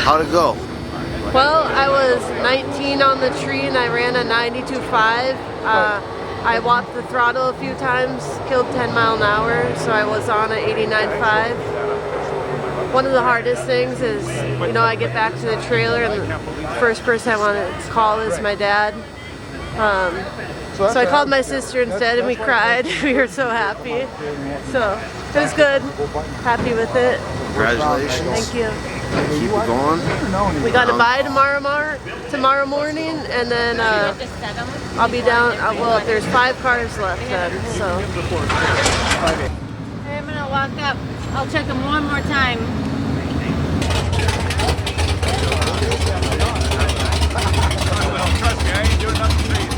How'd it go? Well, I was 19 on the tree and I ran a 92.5. I walked the throttle a few times, killed 10 mile an hour, so I was on a 89.5. One of the hardest things is, you know, I get back to the trailer and the first person I want to call is my dad. So I called my sister instead and we cried. We were so happy. So it was good. Happy with it. Congratulations. Thank you. Keep it going. We got to buy tomorrow morning, and then I'll be down. Well, there's 5 cars left then. So. Okay, I'm gonna walk up. I'll check them one more time. Trust me, I ain't doing nothing crazy.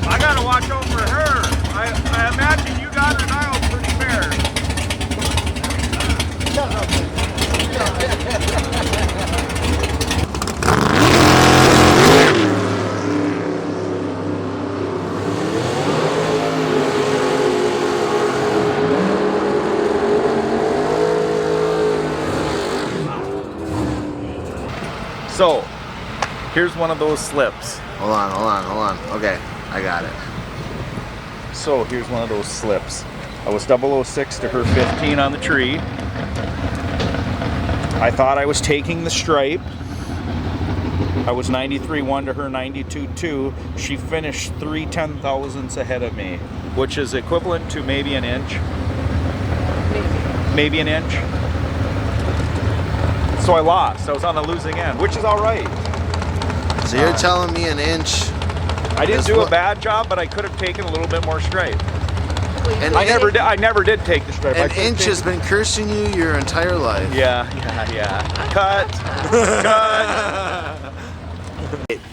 I gotta watch over her. I imagine you got her dialed pretty fair. So, here's one of those slips. Hold on. Okay, I got it. So, here's one of those slips. I was 006 to her 15 on the tree. I thought I was taking the stripe. I was 93.1 to her 92.2. She finished 3 10,000ths ahead of me, which is equivalent to maybe an inch. Maybe an inch. So I lost. I was on the losing end, which is all right. So you're telling me an inch? I didn't do a bad job, but I could have taken a little bit more stripe. And I never did take the stripe. An inch has been cursing you your entire life. Yeah. Cut.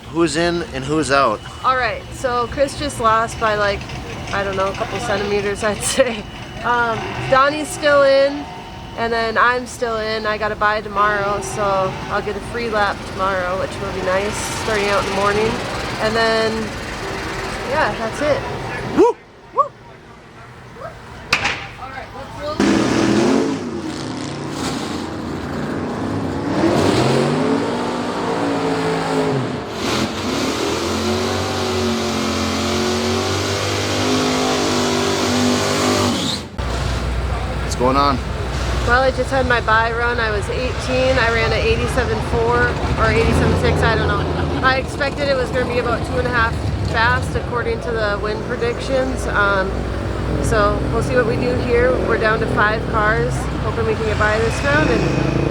Who's in and who's out? All right. So Chris just lost by like, I don't know, a couple centimeters, I'd say. Donnie's still in. And then I'm still in. I got to buy tomorrow, so I'll get a free lap tomorrow, which will be nice, starting out in the morning. And then, yeah, that's it. Woo! Woo! All right, let's load. What's going on? Well, I just had my buy run. I was 18. I ran an 87.4 or 87.6, I don't know. I expected it was going to be about 2.5 fast according to the wind predictions. So we'll see what we do here. We're down to 5 cars. Hoping we can get by this round and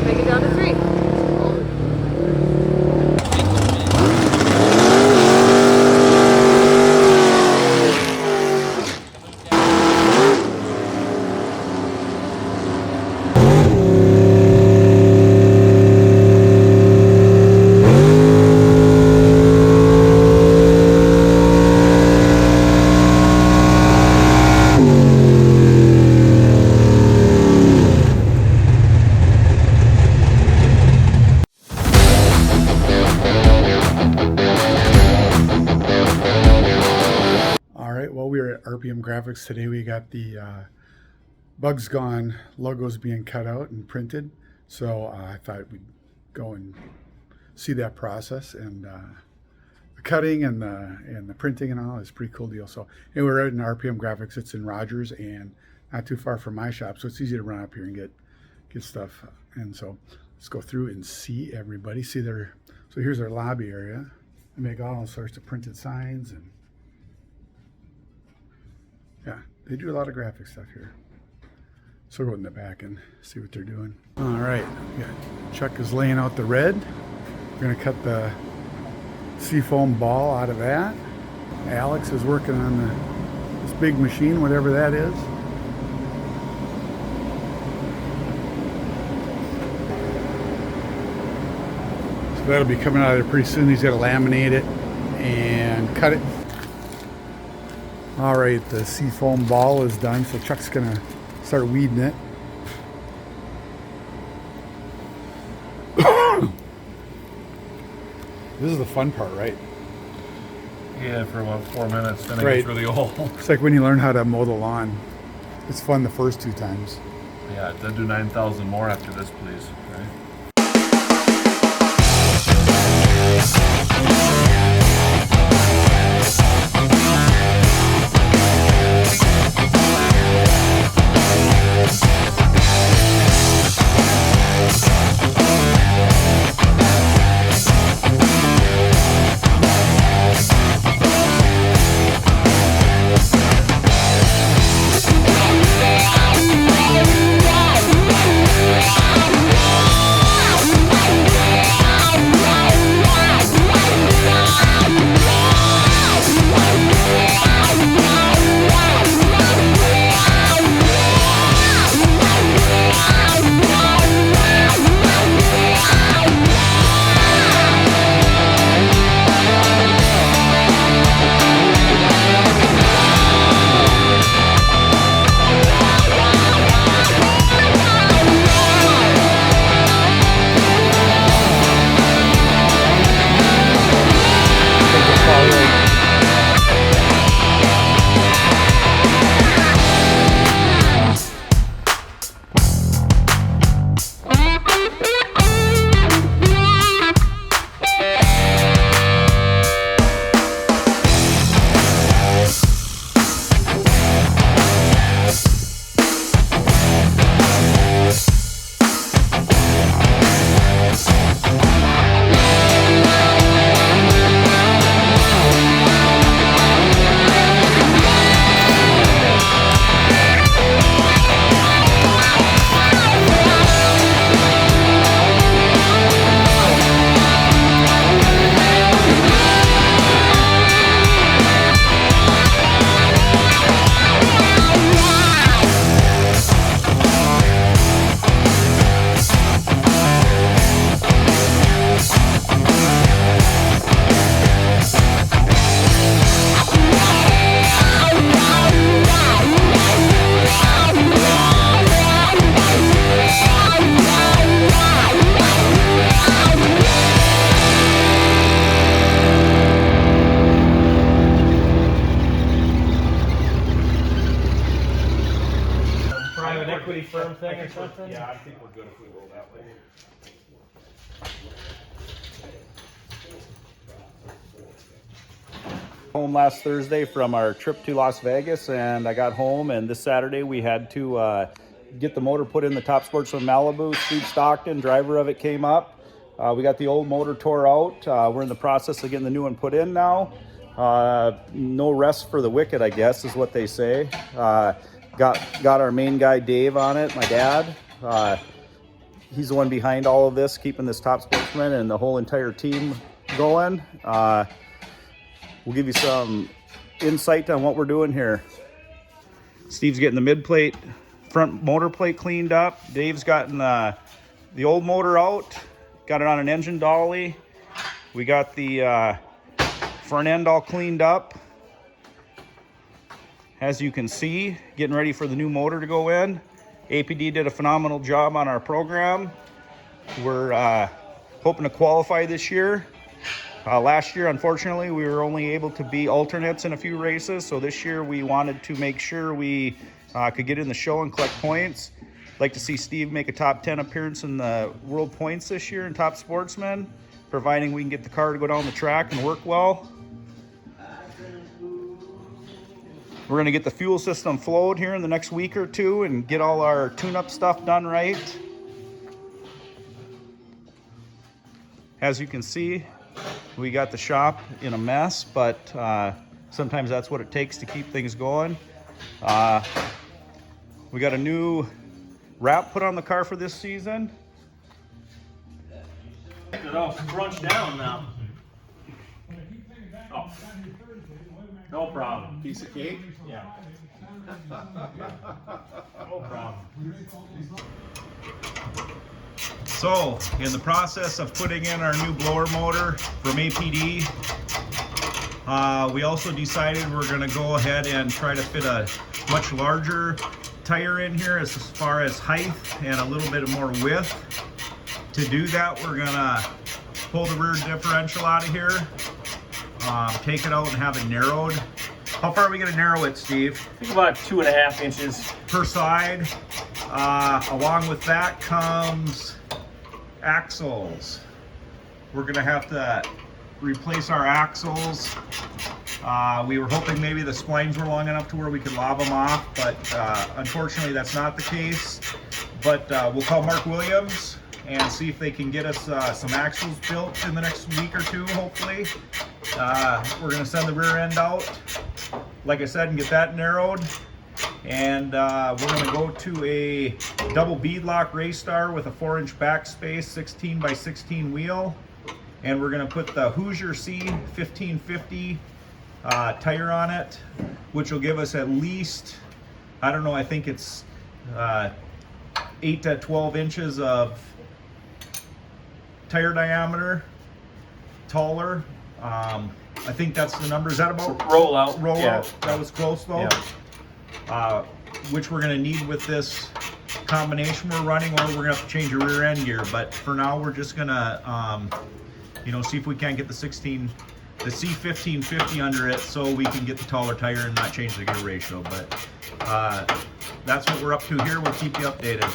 make it down to 3. RPM Graphics. Today we got the Bugs Gone logos being cut out and printed, so I thought we'd go and see that process, and the cutting and the printing and all is a pretty cool deal. So anyway, we're at an RPM Graphics. It's in Rogers and not too far from my shop, so it's easy to run up here and get stuff. And so let's go through and see everybody. See their, so here's our lobby area. They make all sorts of printed signs, and yeah, they do a lot of graphic stuff here. So we'll go in the back and see what they're doing. All right, yeah, Chuck is laying out the red. We're gonna cut the seafoam ball out of that. Alex is working on this big machine, whatever that is. So that'll be coming out of there pretty soon. He's got to laminate it and cut it. All right, the seafoam ball is done, so Chuck's gonna start weeding it. This is the fun part, right? Yeah, for about 4 minutes, then it Right. gets really old. It's like when you learn how to mow the lawn. It's fun the first 2 times. Yeah, then do 9,000 more after this, please. Right? Equity firm thing or something? Yeah, I think we're good if we go that way. Home last Thursday from our trip to Las Vegas, and I got home, and this Saturday we had to get the motor put in the Top Sportsman Malibu. Steve Stockton, driver of it, came up. We got the old motor tore out. We're in the process of getting the new one put in now. No rest for the wicked, I guess, is what they say. Got our main guy Dave on it, my dad. He's the one behind all of this, keeping this Top Sportsman and the whole entire team going. We'll give you some insight on what we're doing here. Steve's getting the mid plate, front motor plate cleaned up. Dave's gotten the old motor out, got it on an engine dolly. We got the front end all cleaned up. As you can see, getting ready for the new motor to go in. APD did a phenomenal job on our program. We're hoping to qualify this year. Last year, unfortunately, we were only able to be alternates in a few races, so this year we wanted to make sure we could get in the show and collect points. I'd like to see Steve make a top 10 appearance in the World Points this year in Top Sportsman, providing we can get the car to go down the track and work well. We're going to get the fuel system flowed here in the next week or two and get all our tune-up stuff done right. As you can see, we got the shop in a mess, but sometimes that's what it takes to keep things going. We got a new wrap put on the car for this season. It all crunch down now. Oh. No problem. Piece of cake? Yeah. No problem. So, in the process of putting in our new blower motor from APD, we also decided we're going to go ahead and try to fit a much larger tire in here as far as height and a little bit more width. To do that, we're going to pull the rear differential out of here, take it out and have it narrowed. How far are we going to narrow it, Steve? I think about 2.5 inches. Per side. Along with that comes axles. We're gonna have to replace our axles. We were hoping maybe the splines were long enough to where we could lob them off, but unfortunately that's not the case. But we'll call Mark Williams and see if they can get us some axles built in the next week or two, hopefully. We're gonna send the rear end out, like I said, and get that narrowed. And we're gonna go to a double beadlock Raystar with a 4-inch backspace, 16 by 16 wheel. And we're gonna put the Hoosier C 1550 tire on it, which will give us at least, I don't know, I think it's 8 to 12 inches of tire diameter taller. I think that's the number. Is that about Roll out. roll Yeah. out? That was close though. Yeah. Which we're gonna need with this combination we're running, or we're gonna have to change the rear end gear. But for now, we're just gonna you know, see if we can't get the C1550 under it so we can get the taller tire and not change the gear ratio. But that's what we're up to here. We'll keep you updated.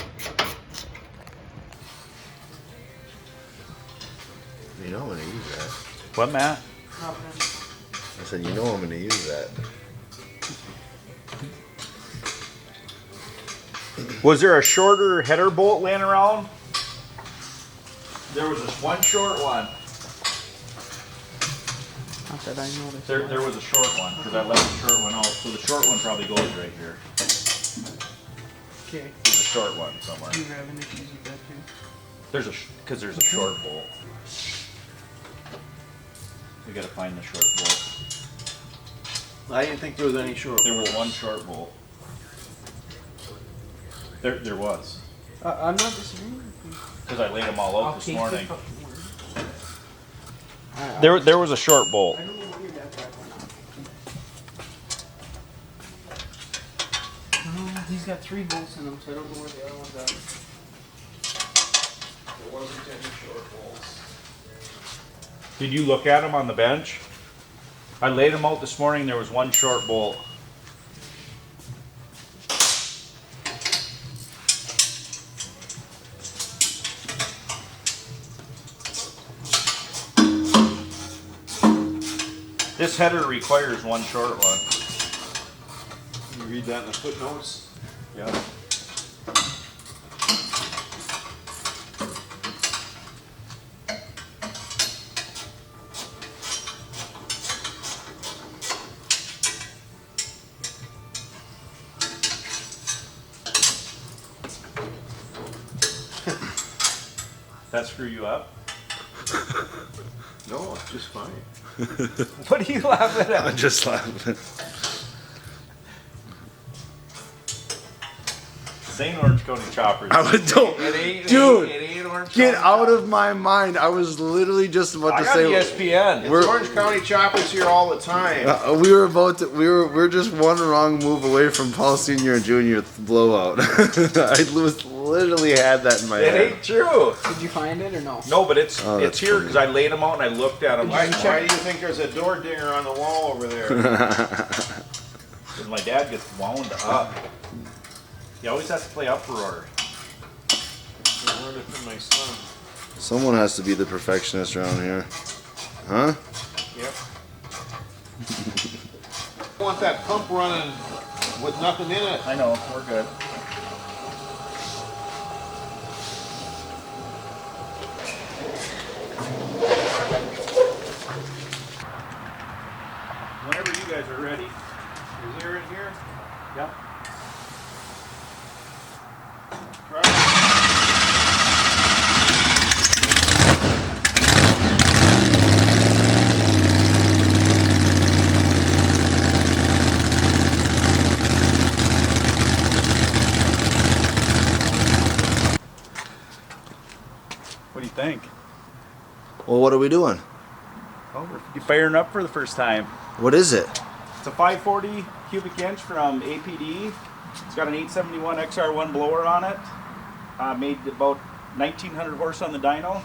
You know I'm gonna use that. What, Matt? I said, you know I'm gonna use that. Was there a shorter header bolt laying around? There was this one short one. Not that I noticed. There was a short one because I left the short one out. So the short one probably goes right here. Okay. There's a short one somewhere. Do you have any issues with that too? There's because there's a short bolt. We gotta find the short bolt. I didn't think there was any short. There was one short bolt. There was. I'm not disagreeing with you. Because I laid them all out I'll this take morning. your fucking word. There was a short bolt. I don't know where that went out. He's got 3 bolts in them, so I don't know where the other one's at. There wasn't any short bolts. Did you look at them on the bench? I laid them out this morning. There was one short bolt. This header requires one short one. You read that in the footnotes? Yeah. That screw you up? No, it's just fine. What are you laughing at? I'm just laughing. St. Orange County Choppers. I would don't, dude. It ain't Orange Get County out Choppers. of my mind. I was literally just about I to got say. ESPN. We're- Orange County Choppers here all the time. We were about to. We're just one wrong move away from Paul Senior and Junior blowout. I was literally had that in my It head. ain't true. Did you find it or no? No, but it's Oh, that's here funny. because I laid them out and I looked at them. Why do you think there's a door dinger on the wall over there? Because my dad gets wound up. He always has to play uproar. I learned it from my son. Someone has to be the perfectionist around here, huh? Yep. I want that pump running with nothing in it. I know, we're good. Whenever you guys are ready. Is there in here? Yep. What do you think? Well, what are we doing? Oh, we're firing up for the first time. What is it? It's a 540 cubic inch from APD. It's got an 871 XR1 blower on it. Made about 1900 horse on the dyno.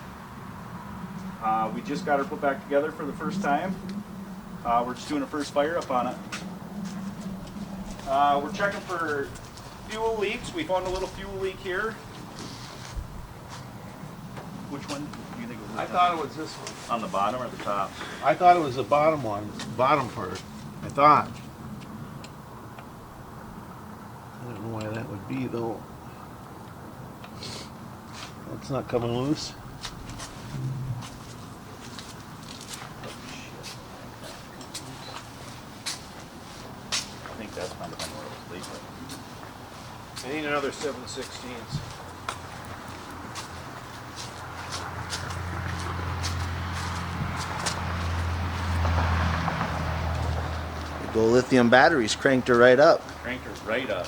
We just got her put back together for the first time. We're just doing a first fire up on it. We're checking for fuel leaks. We found a little fuel leak here. Which one do you think it was? I thought it was this one. On the bottom or the top? I thought it was the bottom one, bottom part. I thought. I don't know why that would be though. It's not coming loose. I think that's kind of where it was leaking. I need another 7/16. Go lithium batteries cranked her right up. Cranked her right up.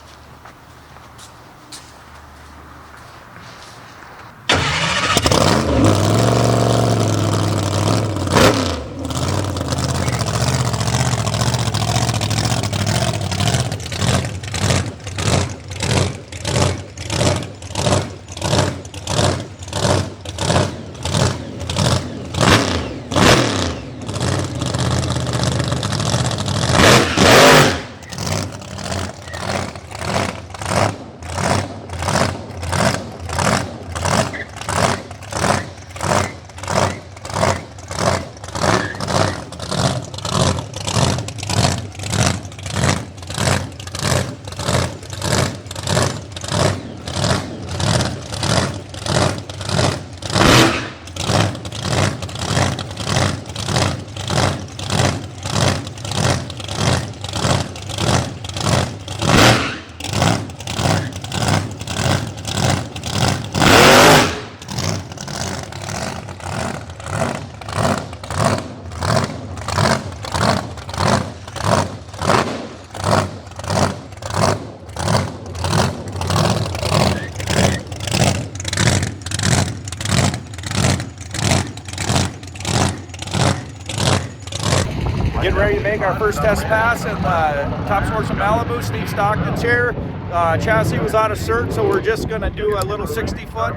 Getting ready to make our first test pass in the Top Sportsman Malibu. Steve Stockton's here. Chassis was out of cert, so we're just going to do a little 60-foot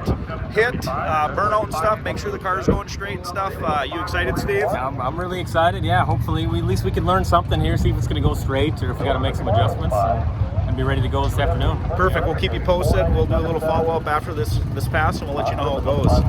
hit, burnout and stuff, make sure the car's going straight and stuff. You excited, Steve? I'm really excited, yeah. Hopefully, at least we can learn something here, see if it's going to go straight or if we got to make some adjustments and be ready to go this afternoon. Perfect. We'll keep you posted. We'll do a little follow-up after this pass, and we'll let you know how it goes.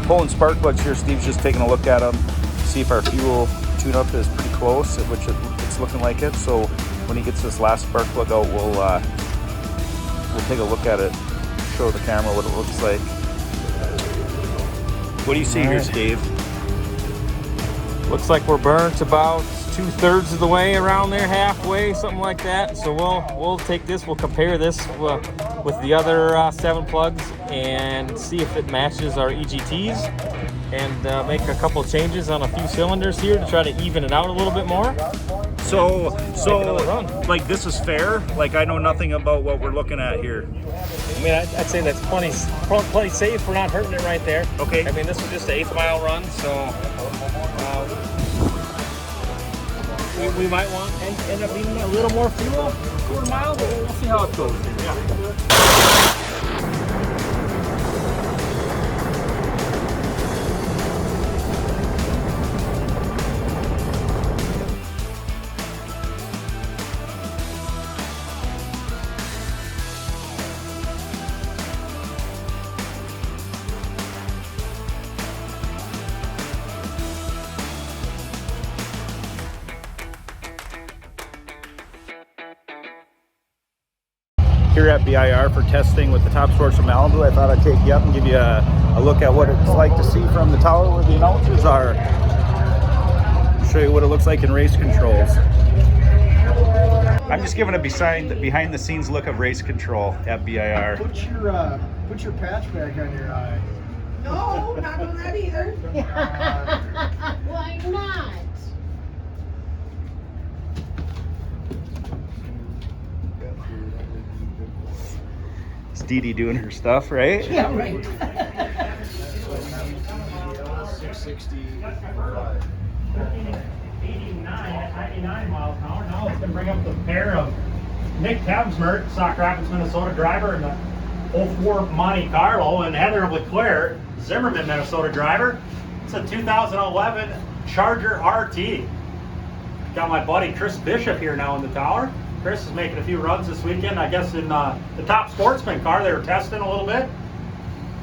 Pulling spark plugs here. Steve's just taking a look at them, see if our fuel tune-up is pretty close, which it's looking like it. So when he gets this last spark plug out, we'll take a look at it, show the camera what it looks like. What do you see here, Steve? Looks like we're burnt about 2/3 of the way around there, halfway, something like that. So we'll take this, we'll compare this with the other 7 plugs and see if it matches our EGTs, and make a couple changes on a few cylinders here to try to even it out a little bit more. So like, this is fair? Like, I know nothing about what we're looking at here. I mean, I'd say that's plenty safe. We're not hurting it right there. Okay. I mean, this was just an 1/8 mile run, so we might want to end up needing a little more fuel, 1/4 mile, but we'll see how it goes. Yeah. here at BIR for testing with the Top Sports from Malibu. I thought I'd take you up and give you a look at what it's like to see from the tower where the announcers are. Show you what it looks like in race controls. I'm just giving a behind the scenes look of race control at BIR. Put your patch back on your eye. No, not on that either. Why not? It's Dee Dee doing her stuff, right? Yeah, right. 665. 89 at 99 miles an hour. Now it's going to bring up the pair of Nick Tebsmert, Sauk Rapids, Minnesota driver, and the 04 Monte Carlo, and Heather Leclerc, Zimmerman, Minnesota driver. It's a 2011 Charger RT. Got my buddy Chris Bishop here now in the tower. Chris is making a few runs this weekend, I guess in the Top Sportsman car. They were testing a little bit.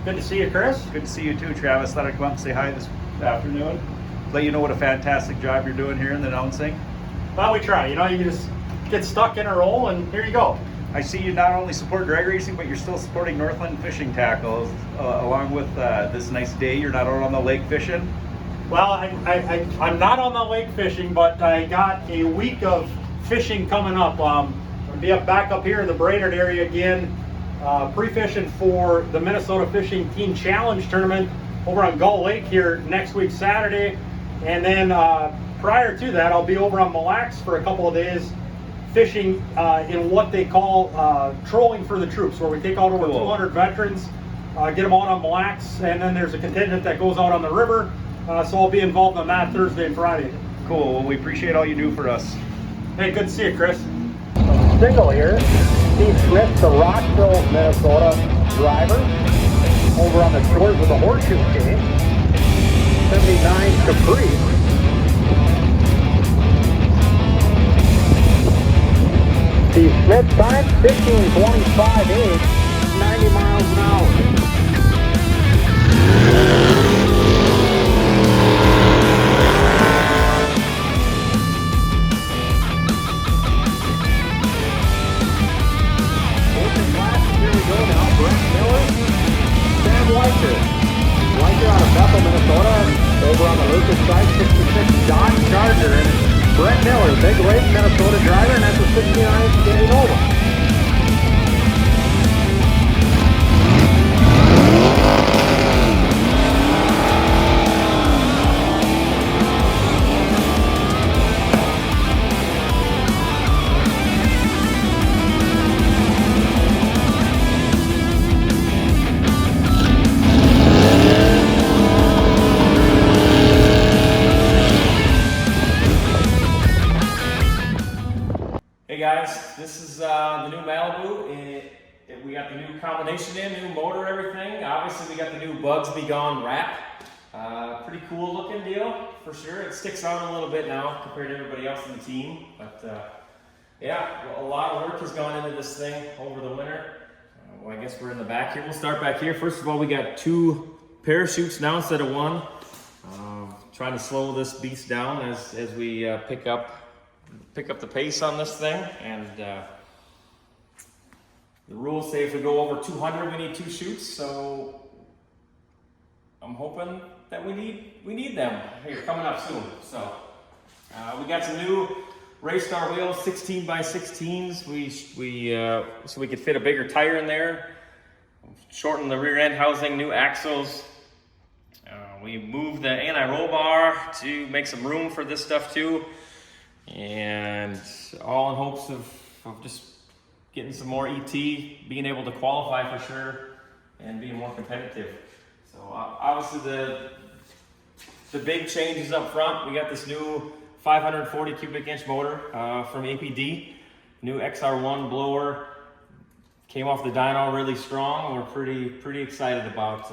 Good to see you, Chris. Good to see you too, Travis. Thought I'd come up and say hi this afternoon. Let you know what a fantastic job you're doing here in the announcing. Well, we try. You know, you just get stuck in a role, and here you go. I see you not only support drag racing, but you're still supporting Northland Fishing Tackles along with this nice day. You're not out on the lake fishing? Well, I'm not on the lake fishing, but I got a week of fishing coming up. I'll be back up here in the Brainerd area again, pre-fishing for the Minnesota Fishing Team Challenge Tournament over on Gull Lake here next week, Saturday. And then prior to that, I'll be over on Mille Lacs for a couple of days fishing in what they call trolling for the troops, where we take out over 200 veterans, get them out on Mille Lacs, and then there's a contingent that goes out on the river. So I'll be involved on that Thursday and Friday. Cool. Well, we appreciate all you do for us. Hey, good to see you, Chris. Single here. Steve Smith, the Rockville, Minnesota driver, over on the shores of the Horseshoe Game. 79 Caprice. Steve Smith time 15:25.8, 90 miles an hour. Weicher out of Bethel, Minnesota, over on the Lucas side, 66 Dodge Charger, and Brett Miller, Big Lake, Minnesota driver, and that's a 69 Chevy Nova. Hey guys, this is the new Malibu. We got the new combination in, new motor, everything. Obviously we got the new Bugs Be Gone wrap. Pretty cool looking deal, for sure. It sticks out a little bit now compared to everybody else in the team. But yeah, a lot of work has gone into this thing over the winter. Well, I guess we're in the back here. We'll start back here. First of all, we got 2 parachutes now instead of 1. Trying to slow this beast down as we pick up the pace on this thing, and the rules say if we go over 200 we need 2 chutes, so I'm hoping that we need them here coming up soon. So we got some new Raystar wheels, 16x16s. So we could fit a bigger tire in there, shorten the rear end housing, new axles. We moved the anti-roll bar to make some room for this stuff too. And all in hopes of just getting some more ET, being able to qualify for sure, and being more competitive. So obviously the big changes up front. We got this new 540 cubic inch motor from APD, new XR1 blower. Came off the dyno really strong. We're pretty excited about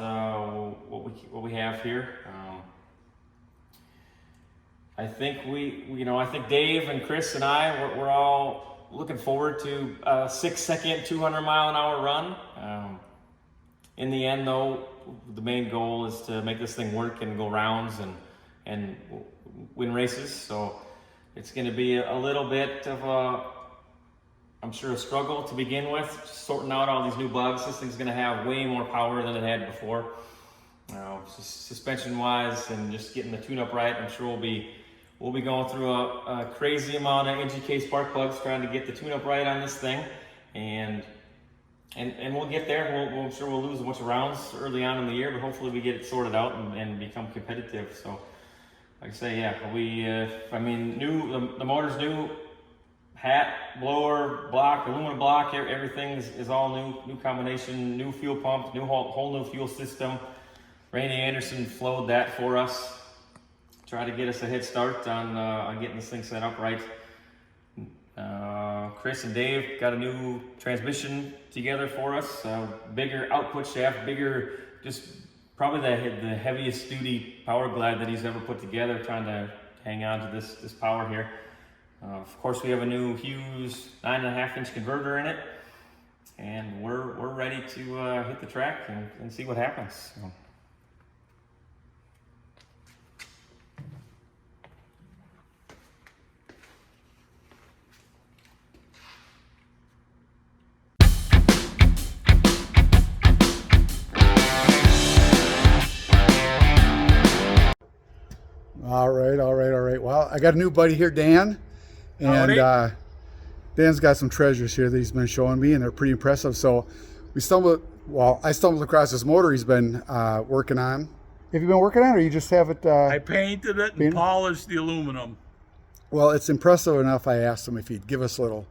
what we have here. I think I think Dave and Chris and we're all looking forward to a 6-second 200 mile an hour run. In the end though, the main goal is to make this thing work and go rounds and win races. So it's going to be a little bit of I'm sure, a struggle to begin with, just sorting out all these new bugs. This thing's gonna have way more power than it had before. Suspension wise and just getting the tune-up right, I'm sure we'll be going through a crazy amount of NGK spark plugs trying to get the tune-up right on this thing, and we'll get there. I'm sure we'll lose a bunch of rounds early on in the year, but hopefully we get it sorted out and become competitive. So, like I say, yeah, I mean, the motor's new, hat, blower, block, aluminum block, everything is all new combination, new fuel pump, whole new fuel system. Randy Anderson flowed that for us, try to get us a head start on getting this thing set up right. Chris and Dave got a new transmission together for us, bigger output shaft, bigger, just probably the heaviest duty power glide that he's ever put together, trying to hang on to this power here. Of course, we have a new Hughes 9.5-inch converter in it, and we're ready to hit the track and see what happens. So. All right. Well, I got a new buddy here, Dan, and Dan's got some treasures here that he's been showing me, and they're pretty impressive. So I stumbled across this motor he's been working on. Have you been working on it, or you just have it? I painted it and polished the aluminum. Well, it's impressive enough. I asked him if he'd give us a little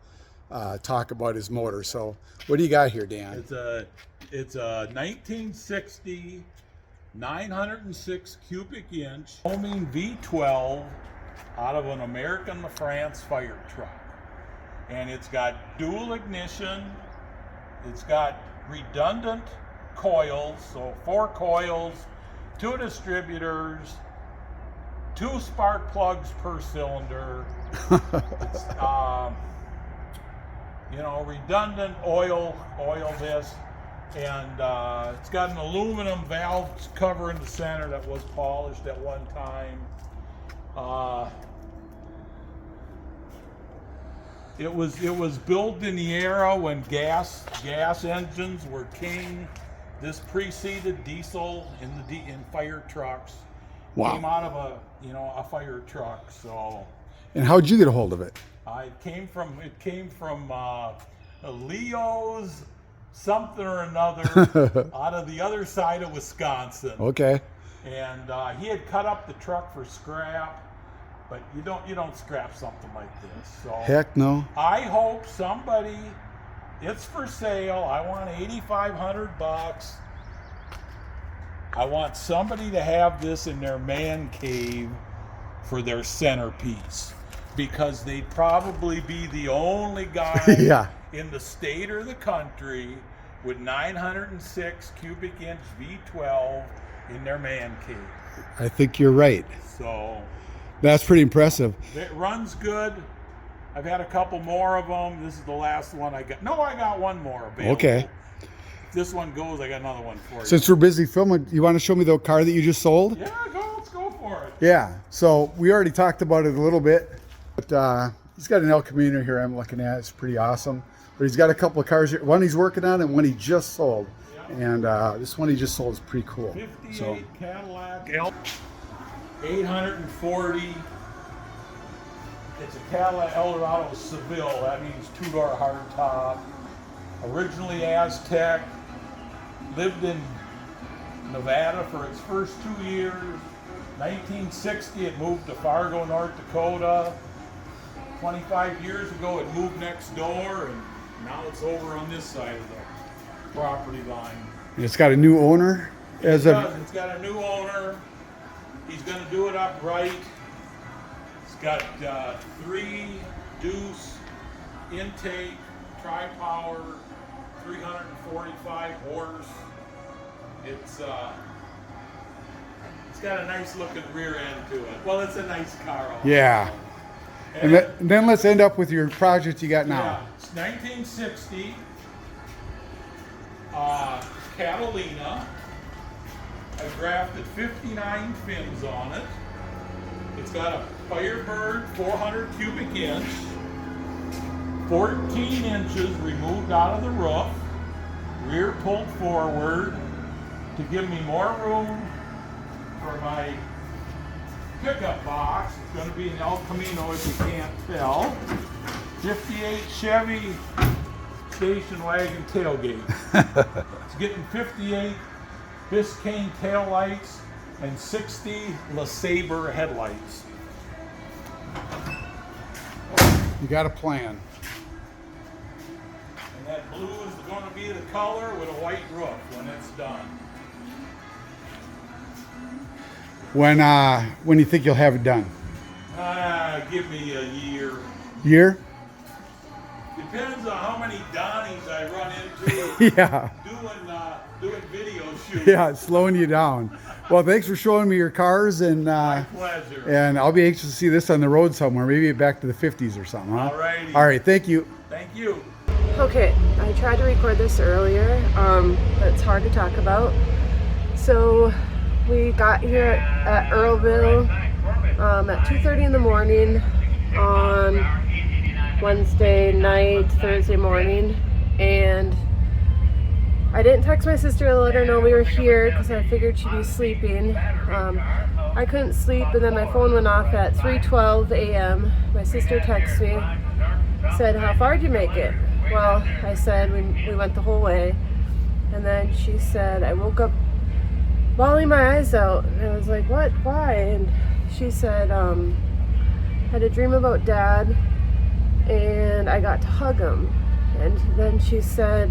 talk about his motor. So what do you got here, Dan? It's a 1960 906 cubic inch Homing V12 out of an American LaFrance fire truck. And it's got dual ignition. It's got redundant coils, so 4 coils, 2 distributors, 2 spark plugs per cylinder. It's, redundant oil this. And it's got an aluminum valve cover in the center that was polished at one time. It was built in the era when gas engines were king. This preceded diesel in fire trucks. Wow. Came out of a fire truck. So. And how'd you get a hold of it? It came from Leo's something or another out of the other side of Wisconsin. Okay. And he had cut up the truck for scrap, but you don't scrap something like this. So heck no. I hope somebody, it's for sale. I want $8,500. I want somebody to have this in their man cave for their centerpiece, because they'd probably be the only guy in the state or the country with 906 cubic inch V12 in their man cave. I think you're right. So that's pretty impressive. It runs good. I've had a couple more of them. This is the last one I got. No, I got one more available. Okay. If this one goes, I got another one for you. Since we're busy filming, you want to show me the car that you just sold? Yeah, let's go for it. Yeah. So we already talked about it a little bit, but he's got an El Camino here I'm looking at. It's pretty awesome. But he's got a couple of cars here. One he's working on and one he just sold. And this one he just sold is pretty cool. 58 Cadillac 840. It's a Cadillac Eldorado Seville. That means 2-door hardtop. Originally Aztec. Lived in Nevada for its first 2 years. 1960 it moved to Fargo, North Dakota. 25 years ago it moved next door, and now it's over on this side of the property line. And it's got a new owner? It's got a new owner. He's going to do it up right. It's got 3 deuce intake, tri-power, 345 horse. It's got a nice looking rear end to it. Well, it's a nice car. Also. Yeah. And then let's end up with your project you got now. Yeah, it's 1960 Catalina. I grafted 59 fins on it. It's got a Firebird 400 cubic inch, 14 inches removed out of the roof, rear pulled forward to give me more room for my pickup box. It's going to be an El Camino if you can't tell. 58 Chevy station wagon tailgate. It's getting 58 Biscayne taillights and 60 LeSabre headlights. You got a plan. And that blue is going to be the color with a white roof when it's done. When you think you'll have it done? Give me a year. Year? Depends on how many Donnies I run into. Yeah. Doing video shoots. Yeah, it's slowing you down. Well, thanks for showing me your cars, and My pleasure. and I'll be anxious to see this on the road somewhere, maybe back to the 50s or something, huh? Alrighty. All right, thank you. Thank you. Okay, I tried to record this earlier, but it's hard to talk about. So we got here at Earlville at 2:30 in the morning on Wednesday night, Thursday morning, and I didn't text my sister to let her know we were here because I figured she'd be sleeping. I couldn't sleep, and then my phone went off at 3:12 a.m. My sister texted me, said, "How far did you make it?" Well, I said we went the whole way, and then she said, "I woke up bawling my eyes out," and I was like, "What? Why?" And she said, "Had a dream about Dad, and I got to hug him." And then she said,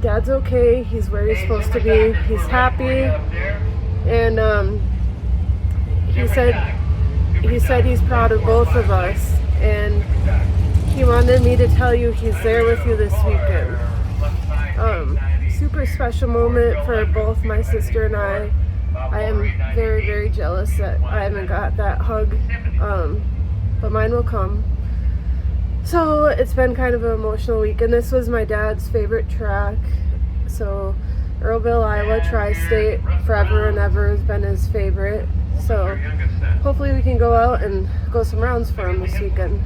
"Dad's okay. He's where he's supposed to be. He's happy." And he said he's proud of both of us, and he wanted me to tell you he's there with you this weekend. Super special moment for both my sister and I. I am very, very jealous that I haven't got that hug, but mine will come. So it's been kind of an emotional week, and this was my dad's favorite track. So Earlville, Iowa, Tri-State, forever and ever has been his favorite. So hopefully we can go out and go some rounds for him this weekend.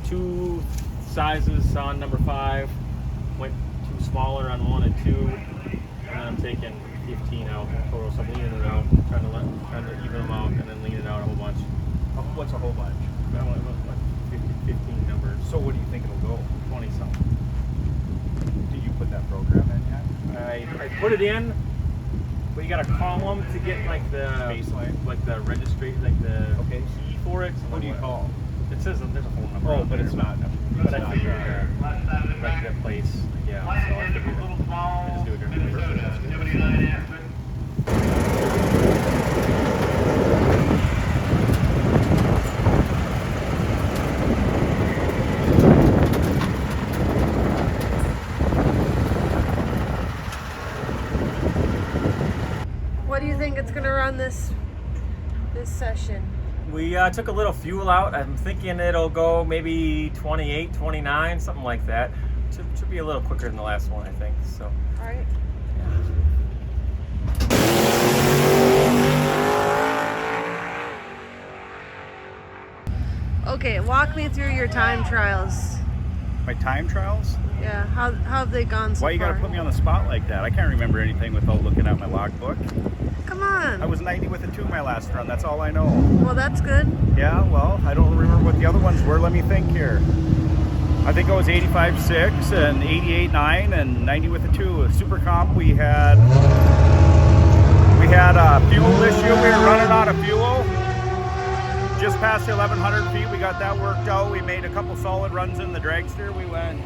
Two sizes on number 5, went two smaller on 1 and 2, and then I'm taking 15 out total, so I'm leaning it out, trying to even them out, and then lean it out a whole bunch. What's a whole bunch? 15 numbers. So what do you think it'll go? 20 something. Did you put that program in yet? I put it in, but you gotta call them to get like the baseline, like the registry, like the key for it. Who do you call? It says there's a phone number. Oh, but it's not. But I figured like that place, yeah. So I figured I just do it during the first. What do you think it's gonna run this session? We took a little fuel out. I'm thinking it'll go maybe 28, 29, something like that. Should be a little quicker than the last one, I think. So. All right. Okay, walk me through your time trials. My time trials? Yeah, how have they gone so far? Why you gotta put me on the spot like that? I can't remember anything without looking at my logbook. Come on. I was 90 with a 2 my last run, that's all I know. Well, that's good. Yeah, well, I don't remember what the other ones were. Let me think here. I think I was 85.6 and 88.9 and 90 with a 2. A super comp, we had a fuel issue. We were running out of fuel. Just past 1,100 feet, we got that worked out. We made a couple solid runs in the dragster. We went,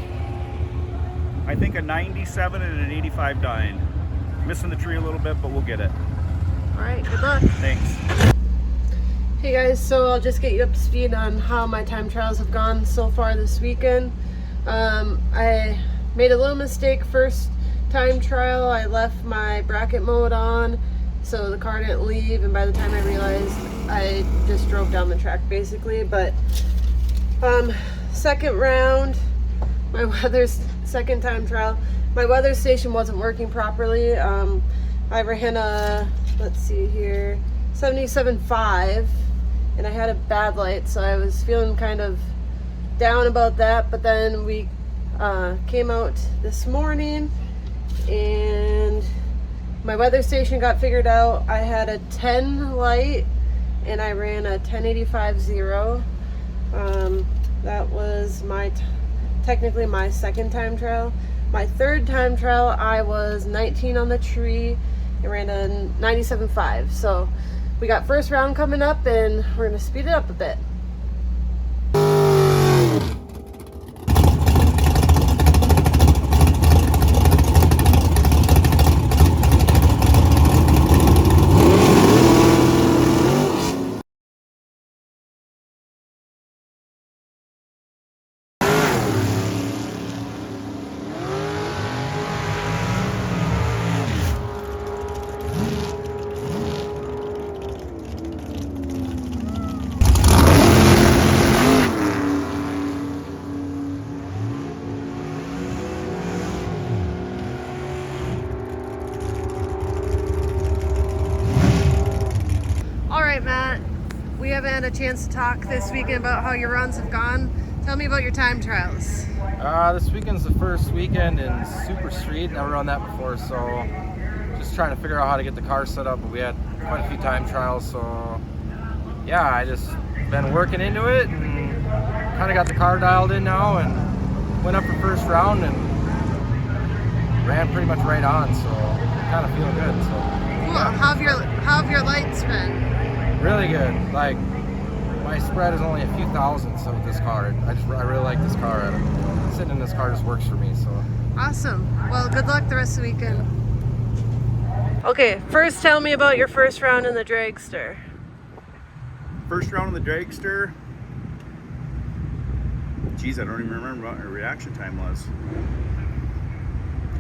I think, a 97 and an 85.9. Missing the tree a little bit, but we'll get it. All right, good luck. Thanks. Hey guys, so I'll just get you up to speed on how my time trials have gone so far this weekend. I made a little mistake first time trial. I left my bracket mode on, so the car didn't leave, and by the time I realized, I just drove down the track basically. But second round, second time trial, my weather station wasn't working properly. I ran a, let's see here, 77.5, and I had a bad light, so I was feeling kind of down about that. But then we came out this morning and my weather station got figured out. I had a 10 light and I ran a 1085.0. That was technically my second time trial. My third time trial, I was 19 on the tree and ran a 97.5. So we got first round coming up and we're gonna speed it up a bit. Matt, we haven't had a chance to talk this weekend about how your runs have gone. Tell me about your time trials. This weekend's the first weekend in Super Street. Never run that before, so just trying to figure out how to get the car set up. But we had quite a few time trials, so yeah, I just been working into it and kind of got the car dialed in now, and went up for first round and ran pretty much right on, so kind of feeling good. So cool. Yeah. How have your lights been? Really good. Like, my spread is only a few thousandths of this car. I really like this car. Sitting in this car just works for me. So awesome. Well, good luck the rest of the weekend. Okay, first tell me about your first round in the dragster. First round in the dragster. Geez, I don't even remember what our reaction time was.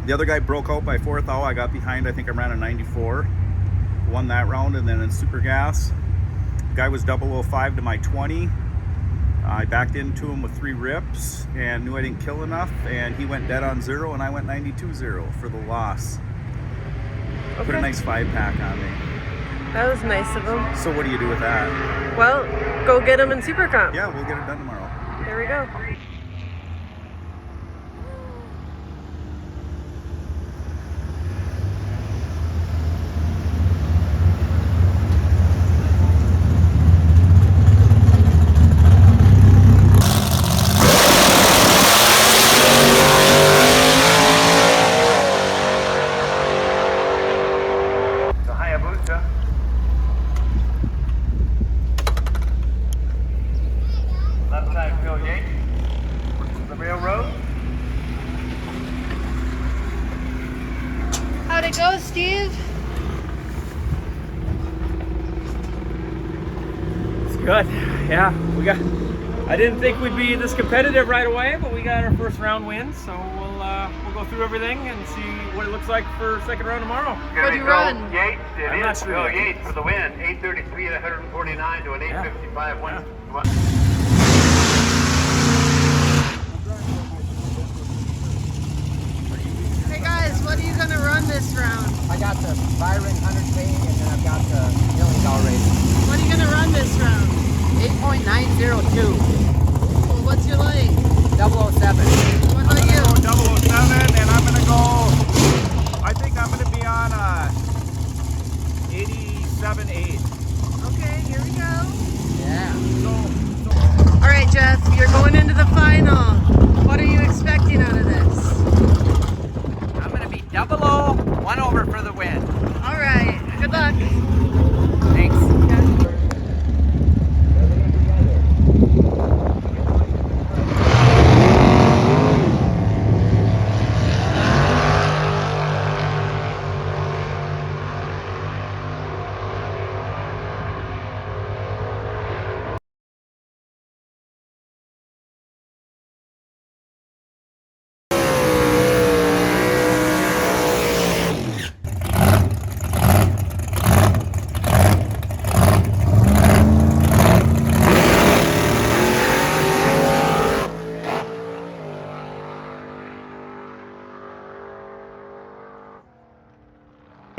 The other guy broke out by 4th hour. I got behind. I think I ran a 94. Won that round, and then in super gas, guy was 005 to my 20. I backed into him with 3 rips and knew I didn't kill enough, and he went dead on 0 and I went 92.0 for the loss. Okay. Put a nice 5-pack on me. That was nice of him. So what do you do with that? Well, go get him in Super Comp. Yeah, we'll get it done tomorrow. There we go. How'd it go, Steve? It's good. Yeah, I didn't think we'd be this competitive right away, but we got our first round win, so we'll go through everything and see what it looks like for second round tomorrow. What'd you run? Yates, I'm not sure. Bill Yates for the win. 833 at 149 to an 855. Hey guys. guys, what are you gonna run this round? I got the Byron 100K and then I've got the $1 million race. What are you gonna run this round? 8.902. Well, what's your lane? 007. What about you? 007, and I'm gonna go. I think I'm gonna be on 87.8. Okay, here we go. Yeah. All right, Jeff, you're going into the final. What are you expecting out of this? I'm going to be 00, 1 over for the win. All right, good luck. Thanks.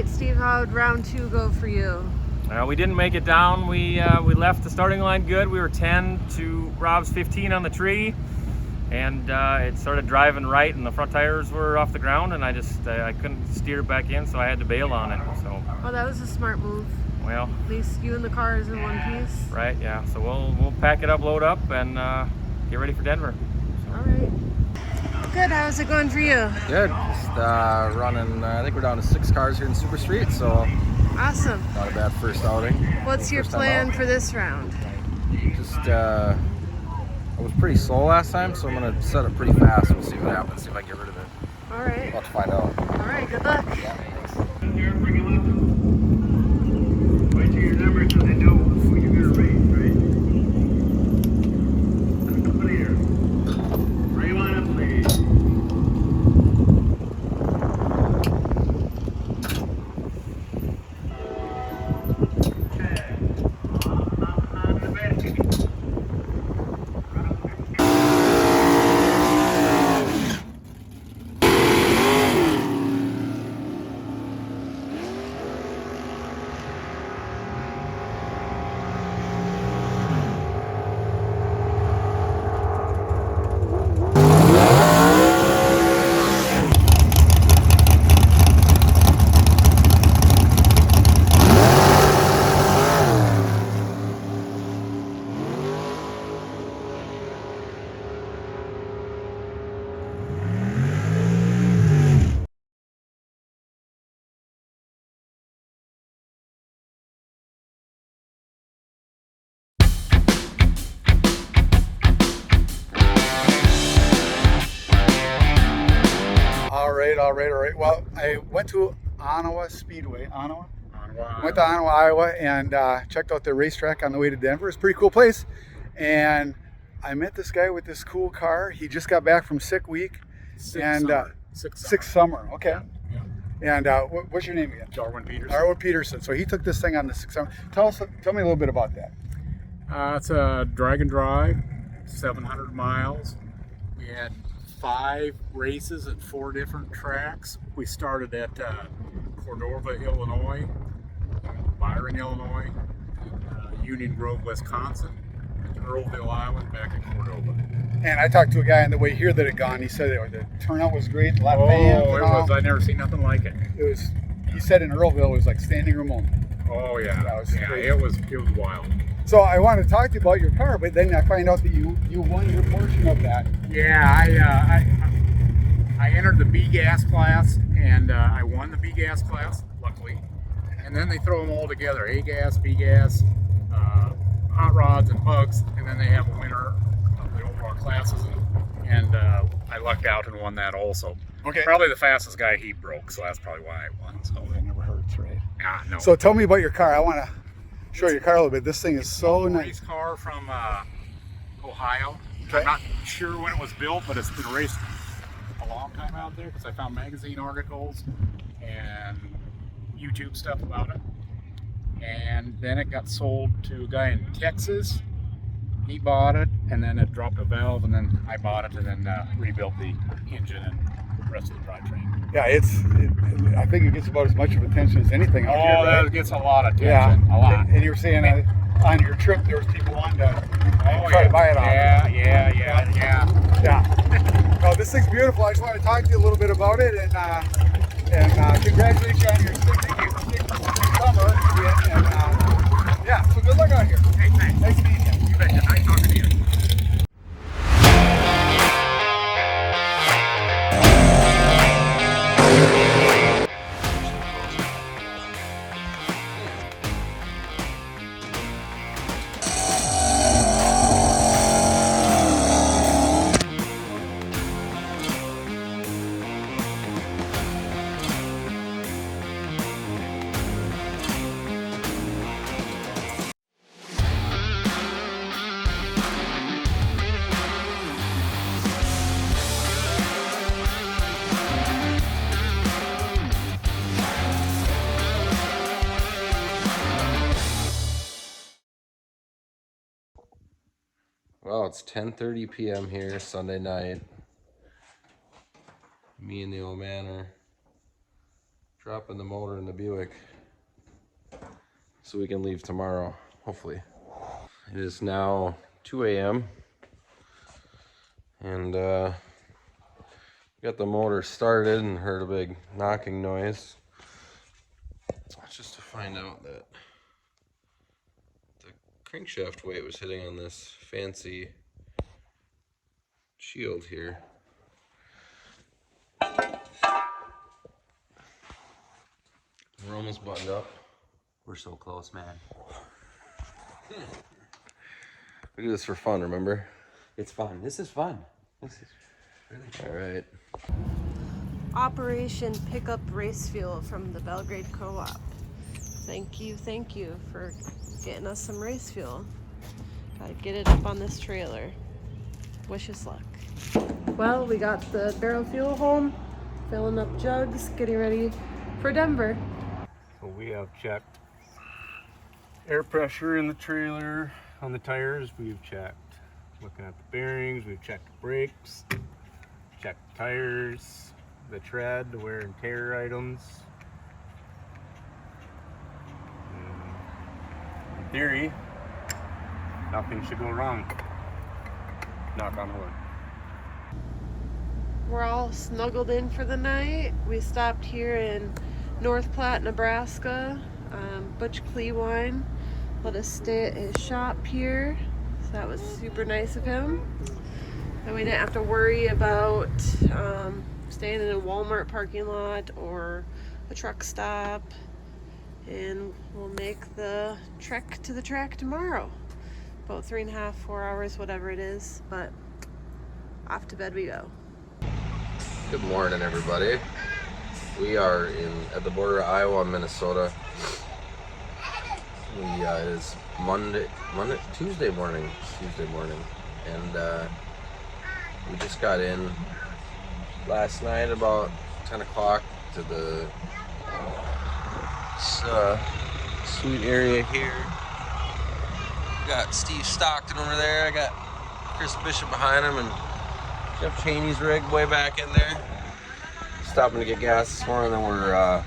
Steve, how'd round 2 go for you? We didn't make it down. We left the starting line good. We were 10 to Rob's 15 on the tree, and it started driving right, and the front tires were off the ground, and I couldn't steer it back in, so I had to bail on it. So. Well, that was a smart move. Well. At least you and the car is in one piece. Right. Yeah. So we'll pack it up, load up, and get ready for Denver. All right. Good. How's it going for you? Good. Just running. I think we're down to 6 cars here in Super Street, so awesome. Not a bad first outing. What's your plan for this round? Just I was pretty slow last time, so I'm gonna set it pretty fast. We'll see what happens. See if I can get rid of it. All right. About to find out. All right. Good luck. Yeah. Thanks. Wait till your number so they know who you're gonna race, right? Clear. Ray line up, please. All right. Well, I went to Onawa Speedway. Onawa? Went to Onawa, Iowa, and checked out their racetrack on the way to Denver. It's a pretty cool place. And I met this guy with this cool car. He just got back from sick week. Sick summer. Okay. Yeah. And what's your name again? Darwin Peterson. Darwin Peterson. So he took this thing on the 6 summer. Tell me a little bit about that. It's a drag and drive, 700 miles. We had 5 races at 4 different tracks. We started at Cordova, Illinois, Byron, Illinois, Union Grove, Wisconsin, Earlville, Iowa, and back at Cordova. And I talked to a guy on the way here that had gone. He said the turnout was great. A lot of fans. It was. I never seen nothing like it. It was. He said in Earlville it was like standing room only. Oh yeah. It was wild. So I wanted to talk to you about your car, but then I find out that you won your portion of that. Yeah, I entered the B gas class and I won the B gas class, luckily. And then they throw them all together: A gas, B gas, hot rods, and bugs. And then they have a winner of the overall classes. And I lucked out and won that also. Okay. Probably the fastest guy he broke, so that's probably why I won. So it never hurts, right? Yeah, no. So tell me about your car. I want to show your car a little bit. This thing is so nice. Race car from Ohio. Okay. I'm not sure when it was built, but it's been raced a long time out there because I found magazine articles and YouTube stuff about it. And then it got sold to a guy in Texas. He bought it, and then it dropped a valve, and then I bought it, and then rebuilt the engine and rest of the drivetrain. Yeah, I think it gets about as much of attention as anything out here. Oh, Right? that gets a lot of attention. A lot. And you were saying on your trip there was people wanting to try to buy it off. Yeah. No, this thing's beautiful. I just want to talk to you a little bit about it and congratulations on your summer. And so good luck out here. Hey, thanks. Nice meeting you. You betcha. Nice talking to you. Well, it's 10:30 p.m. here, Sunday night. Me and the old man are dropping the motor in the Buick so we can leave tomorrow, hopefully. It is now 2 a.m. and got the motor started and heard a big knocking noise. Just to find out that the crankshaft weight was hitting on this fancy shield here. We're almost buttoned up. We're so close, man. We do this for fun, remember? It's fun. This is fun. This is really fun. All right. Operation Pickup Race Fuel from the Belgrade Co-op. Thank you for getting us some race fuel. Gotta get it up on this trailer. Wish us luck. Well, we got the barrel fuel home, filling up jugs, getting ready for Denver. So we have checked air pressure in the trailer, on the tires. We've checked, looking at the bearings, we've checked brakes, checked tires, the tread, the wear and tear items. In theory, nothing should go wrong. Knock on wood. We're all snuggled in for the night. We stopped here in North Platte, Nebraska. Butch Kleewine let us stay at his shop here. So that was super nice of him. And we didn't have to worry about staying in a Walmart parking lot or a truck stop. And we'll make the trek to the track tomorrow. About 3.5, 4 hours, whatever it is. But off to bed we go. Good morning, everybody. We are at the border of Iowa and Minnesota. It is Tuesday morning, and we just got in last night about 10 o'clock to the sweet area here. Got Steve Stockton over there. I got Chris Bishop behind him, and Jeff Cheney's rig way back in there. Stopping to get gas this morning, then we're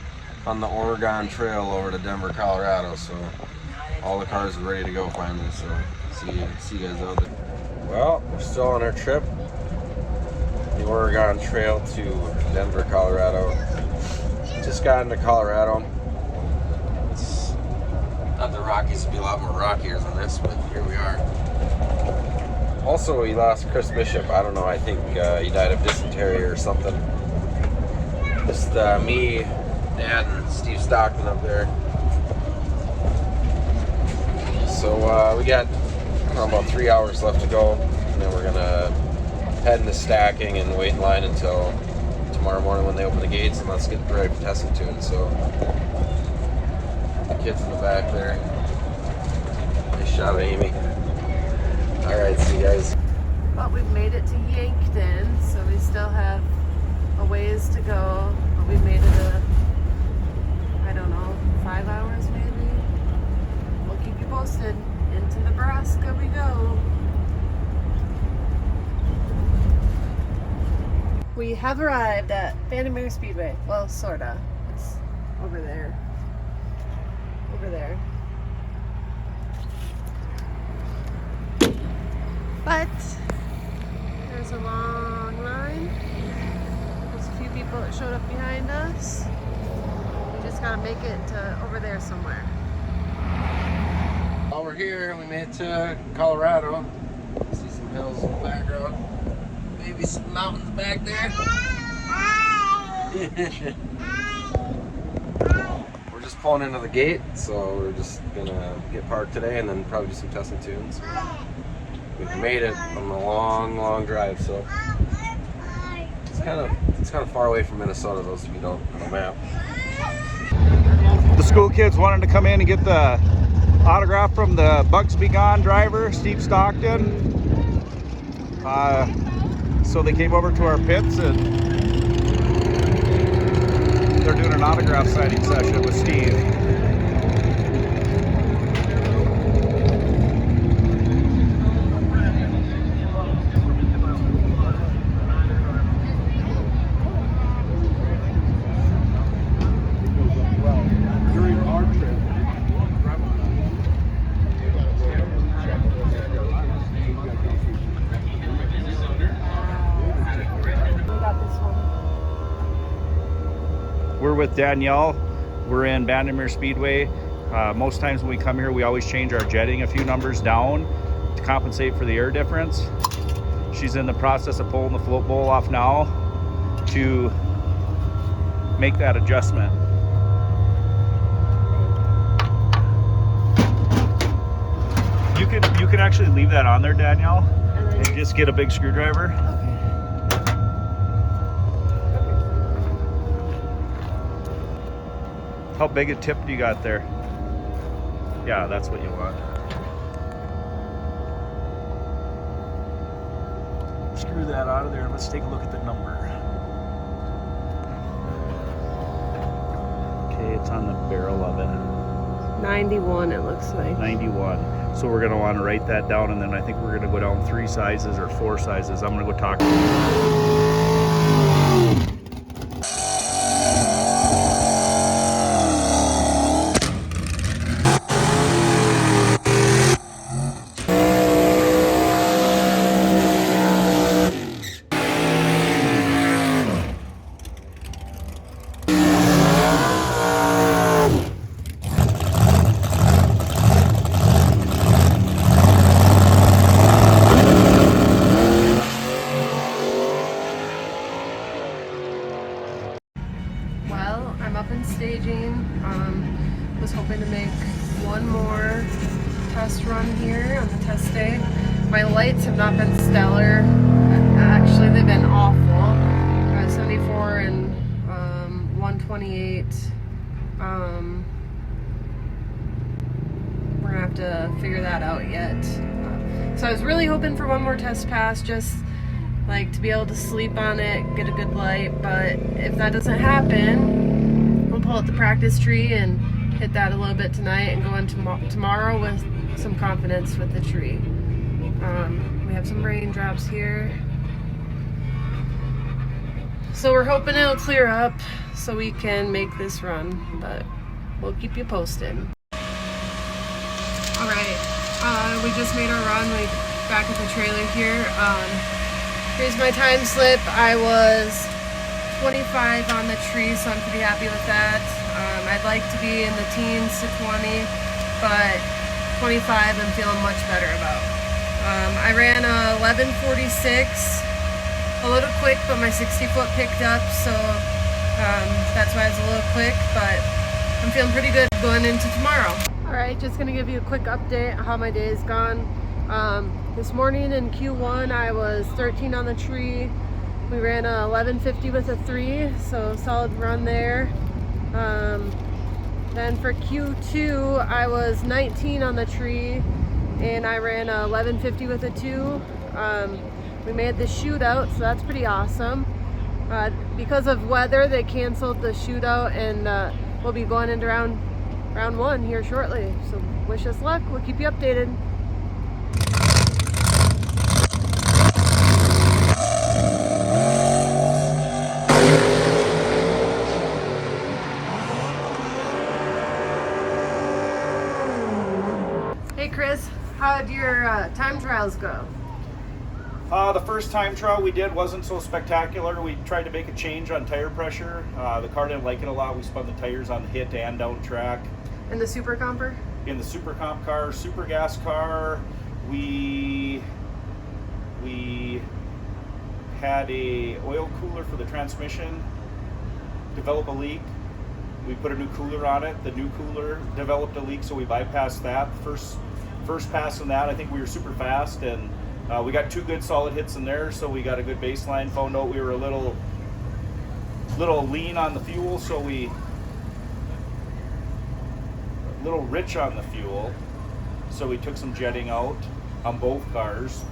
on the Oregon Trail over to Denver, Colorado. So all the cars are ready to go finally. So see you guys out there. Well, we're still on our trip. The Oregon Trail to Denver, Colorado. Just got into Colorado. Thought the Rockies would be a lot more rockier than this, but here we are. Also, we lost Chris Bishop. I don't know, I think he died of dysentery or something. Just me, Dad, and Steve Stockton up there. So we got about 3 hours left to go, and then we're gonna head into stacking and wait in line until tomorrow morning when they open the gates, and let's get ready for testing tune. So the kids in the back there. Nice shot of Amy. All right, see you guys. But we've made it to Yankton, so we still have a ways to go. But we made it I don't know, 5 hours maybe. We'll keep you posted. Into Nebraska we go. We have arrived at Vandermeer Speedway. Well, sorta. It's over there. Over there. But there's a long line. There's a few people that showed up behind us. We just gotta make it to over there somewhere. While we're here, we made it to Colorado. See some hills in the background. Maybe some mountains back there. We're just pulling into the gate, so we're just gonna get parked today and then probably do some testing tunes. We've made it on a long drive, so it's kind of far away from Minnesota, those of you don't on the map. The school kids wanted to come in and get the autograph from the Bugs Be Gone driver, Steve Stockton. So they came over to our pits and they're doing an autograph signing session with Steve. We're with Danielle. We're in Vandermeer Speedway. Most times when we come here, we always change our jetting a few numbers down to compensate for the air difference. She's in the process of pulling the float bowl off now to make that adjustment. You can actually leave that on there, Danielle, and just get a big screwdriver. How big a tip do you got there? Yeah, that's what you want. Screw that out of there and let's take a look at the number. Okay, it's on the barrel of it. 91 it looks like. 91. So we're gonna want to write that down, and then I think we're gonna go down 3 sizes or 4 sizes. I'm gonna go talk to was hoping to make one more test run here on the test day. My lights have not been stellar. Actually, they've been awful. 74 and 128. We're gonna have to figure that out yet. So I was really hoping for one more test pass, just like to be able to sleep on it, get a good light. But if that doesn't happen, we'll pull out the practice tree and hit that a little bit tonight and go into tomorrow with some confidence with the tree. We have some raindrops here, so we're hoping it'll clear up so we can make this run, but we'll keep you posted. All right, we just made our run. We're back at the trailer here. Here's my time slip. I was 25 on the tree, so I'm pretty happy with that. I'd like to be in the teens to 20, but 25 I'm feeling much better about. I ran a 11:46, a little quick, but my 60-foot picked up, so that's why it's a little quick, but I'm feeling pretty good going into tomorrow. All right, just gonna give you a quick update how my day's gone. This morning in Q1, I was 13 on the tree. We ran a 11:50 with a 3, so solid run there. Then for Q2, I was 19 on the tree, and I ran a 11:50 with a 2. We made the shootout, so that's pretty awesome. Because of weather, they canceled the shootout, and we'll be going into round 1 here shortly. So wish us luck. We'll keep you updated. Hey Chris, how'd your time trials go? The first time trial we did wasn't so spectacular. We tried to make a change on tire pressure. The car didn't like it a lot. We spun the tires on the hit and down track. In the Super Comper? In the Super Comp car, Super Gas car, we had a oil cooler for the transmission develop a leak. We put a new cooler on it. The new cooler developed a leak, so we bypassed that. First pass on that, I think we were super fast, and we got 2 good solid hits in there, so we got a good baseline. Found out we were a little lean on the fuel, so a little rich on the fuel, so we took some jetting out on both cars.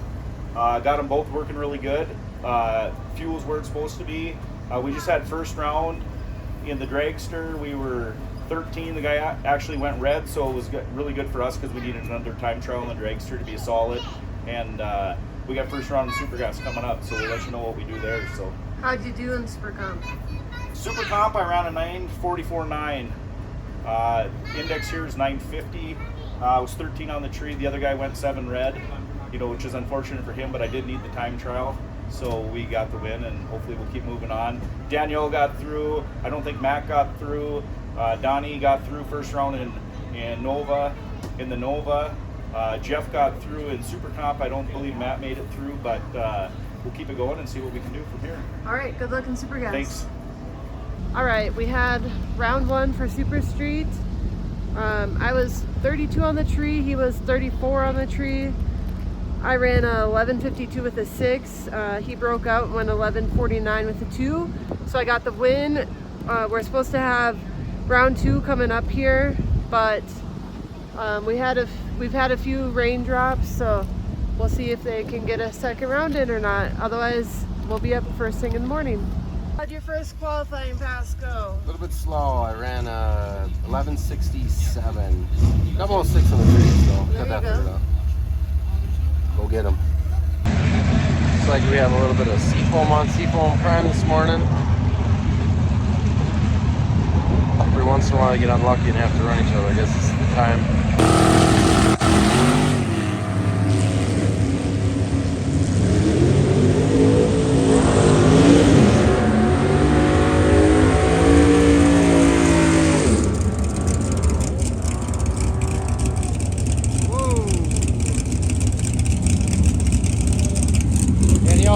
Got them both working really good. Fuel's where it's supposed to be. We just had first round in the dragster. We were 13. The guy actually went red, so it was really good for us because we needed another time trial in the dragster to be a solid. And we got first round in Super Gas coming up, so we'll let you know what we do there. So how'd you do in Super Comp? Super Comp, I ran a 9:44.9. Index here is 9:50. I was 13 on the tree. The other guy went 7 red, which is unfortunate for him, but I did need the time trial. So we got the win, and hopefully we'll keep moving on. Danielle got through. I don't think Matt got through. Donnie got through first round in Nova. In the Nova, Jeff got through in Super Comp. I don't believe Matt made it through, but we'll keep it going and see what we can do from here. All right, good luck in Super Gas. Thanks. All right, we had round 1 for Super Street. I was 32 on the tree. He was 34 on the tree. I ran a 11:52 with a 6. He broke out and went 11:49 with a 2. So I got the win. We're supposed to have round 2 coming up here, but we've had a few raindrops, so we'll see if they can get a second round in or not. Otherwise, we'll be up first thing in the morning. How'd your first qualifying pass go? A little bit slow. I ran 11:67. 006 on the tree, so got that figured out. Go get them. Looks like we have a little bit of Seafoam on Seafoam Prime this morning. Every once in a while you get unlucky and have to run each other. I guess this is the time.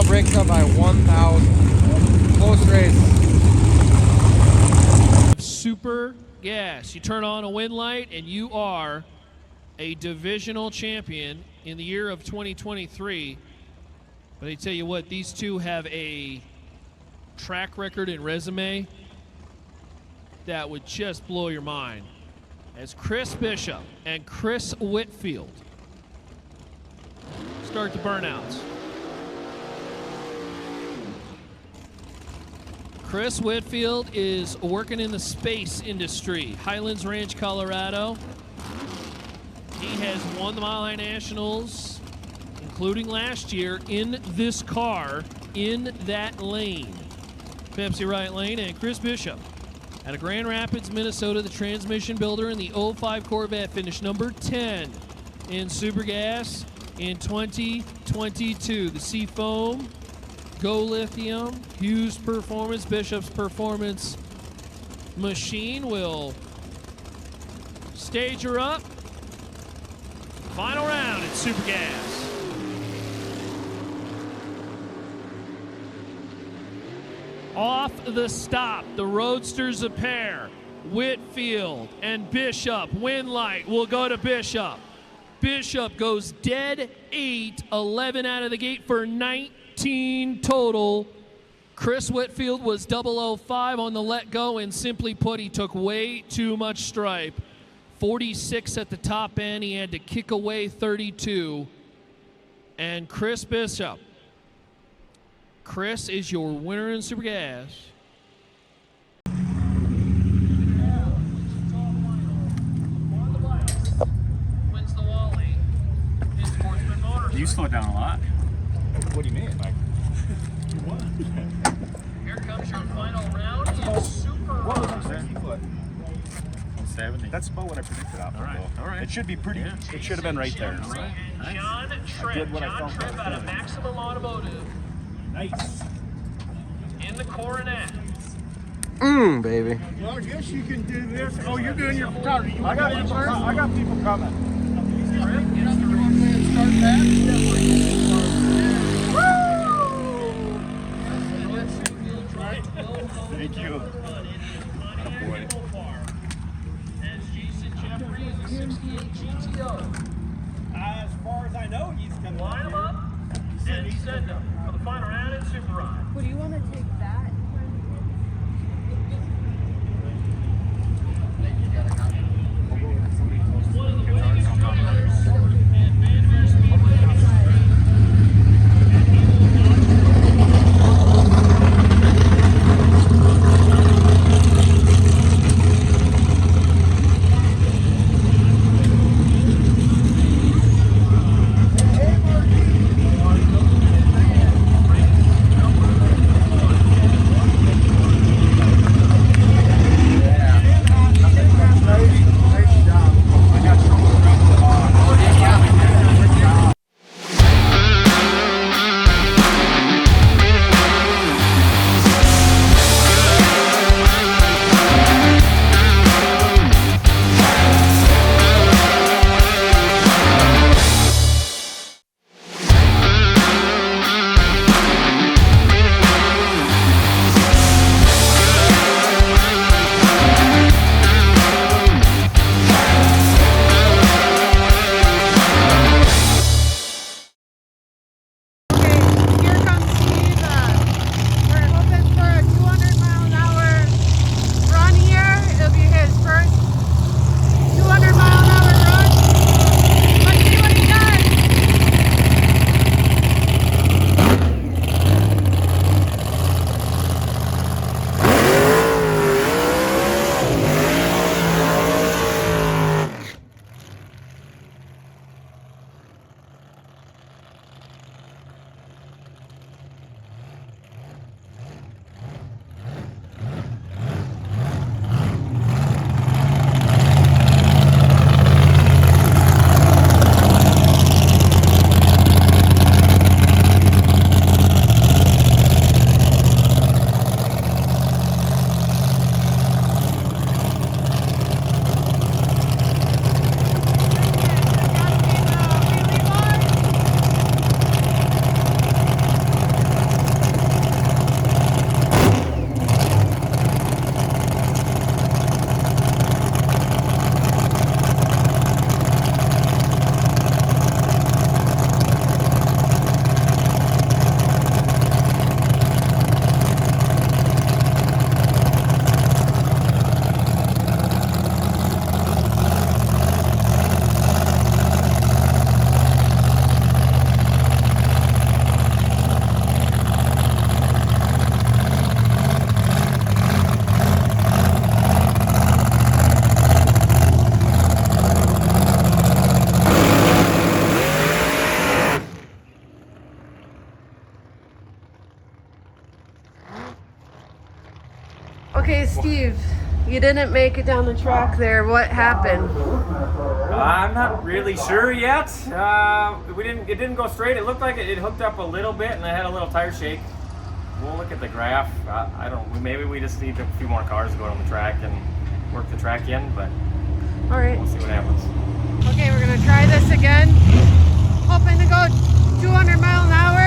Breaks up by 1,000. Close race. Super Gas. You turn on a win light and you are a divisional champion in the year of 2023. But I tell you what, these two have a track record and resume that would just blow your mind. As Chris Bishop and Chris Whitfield start the burnouts. Chris Whitfield is working in the space industry, Highlands Ranch, Colorado. He has won the Mile High Nationals, including last year, in this car, in that lane, Pepsi Right lane. And Chris Bishop out of Grand Rapids, Minnesota, the transmission builder in the 05 Corvette, finished number 10 in Super Gas in 2022. The Seafoam, Go Lithium, Hughes Performance, Bishop's Performance machine will stage her up. Final round at Super Gas. Off the stop, the Roadsters a pair. Whitfield and Bishop. Win light will go to Bishop. Bishop goes dead 8, 11 out of the gate for 19 total. Chris Whitfield was 005 on the let go, and simply put, he took way too much stripe. 46 at the top end. He had to kick away 32. And Chris Bishop, Chris is your winner in Super Gas. Wins the Wally in Sportsman Motors. You slowed down a lot. What do you mean? Here comes your final round in Super. What was on 60 foot? 70. That's about what I predicted off. All right. All right. It should be pretty. Yeah. It should have been right there. All right. Nice. John Tripp out of Maximum Automotive. Nice. In the Coronet. Baby. Well, I guess you can do this. Oh, you're doing your photography. I got people coming. Thank you. As far as I know, he's going to Line them up and send them for the final round in Super Ride. Would you want to take that? Okay, Steve, you didn't make it down the track there. What happened? I'm not really sure yet. It didn't go straight. It looked like it hooked up a little bit, and I had a little tire shake. We'll look at the graph. I don't. Maybe we just need a few more cars to go on the track and work the track in, but all right. We'll see what happens. Okay, we're gonna try this again. Hoping to go 200 mile an hour.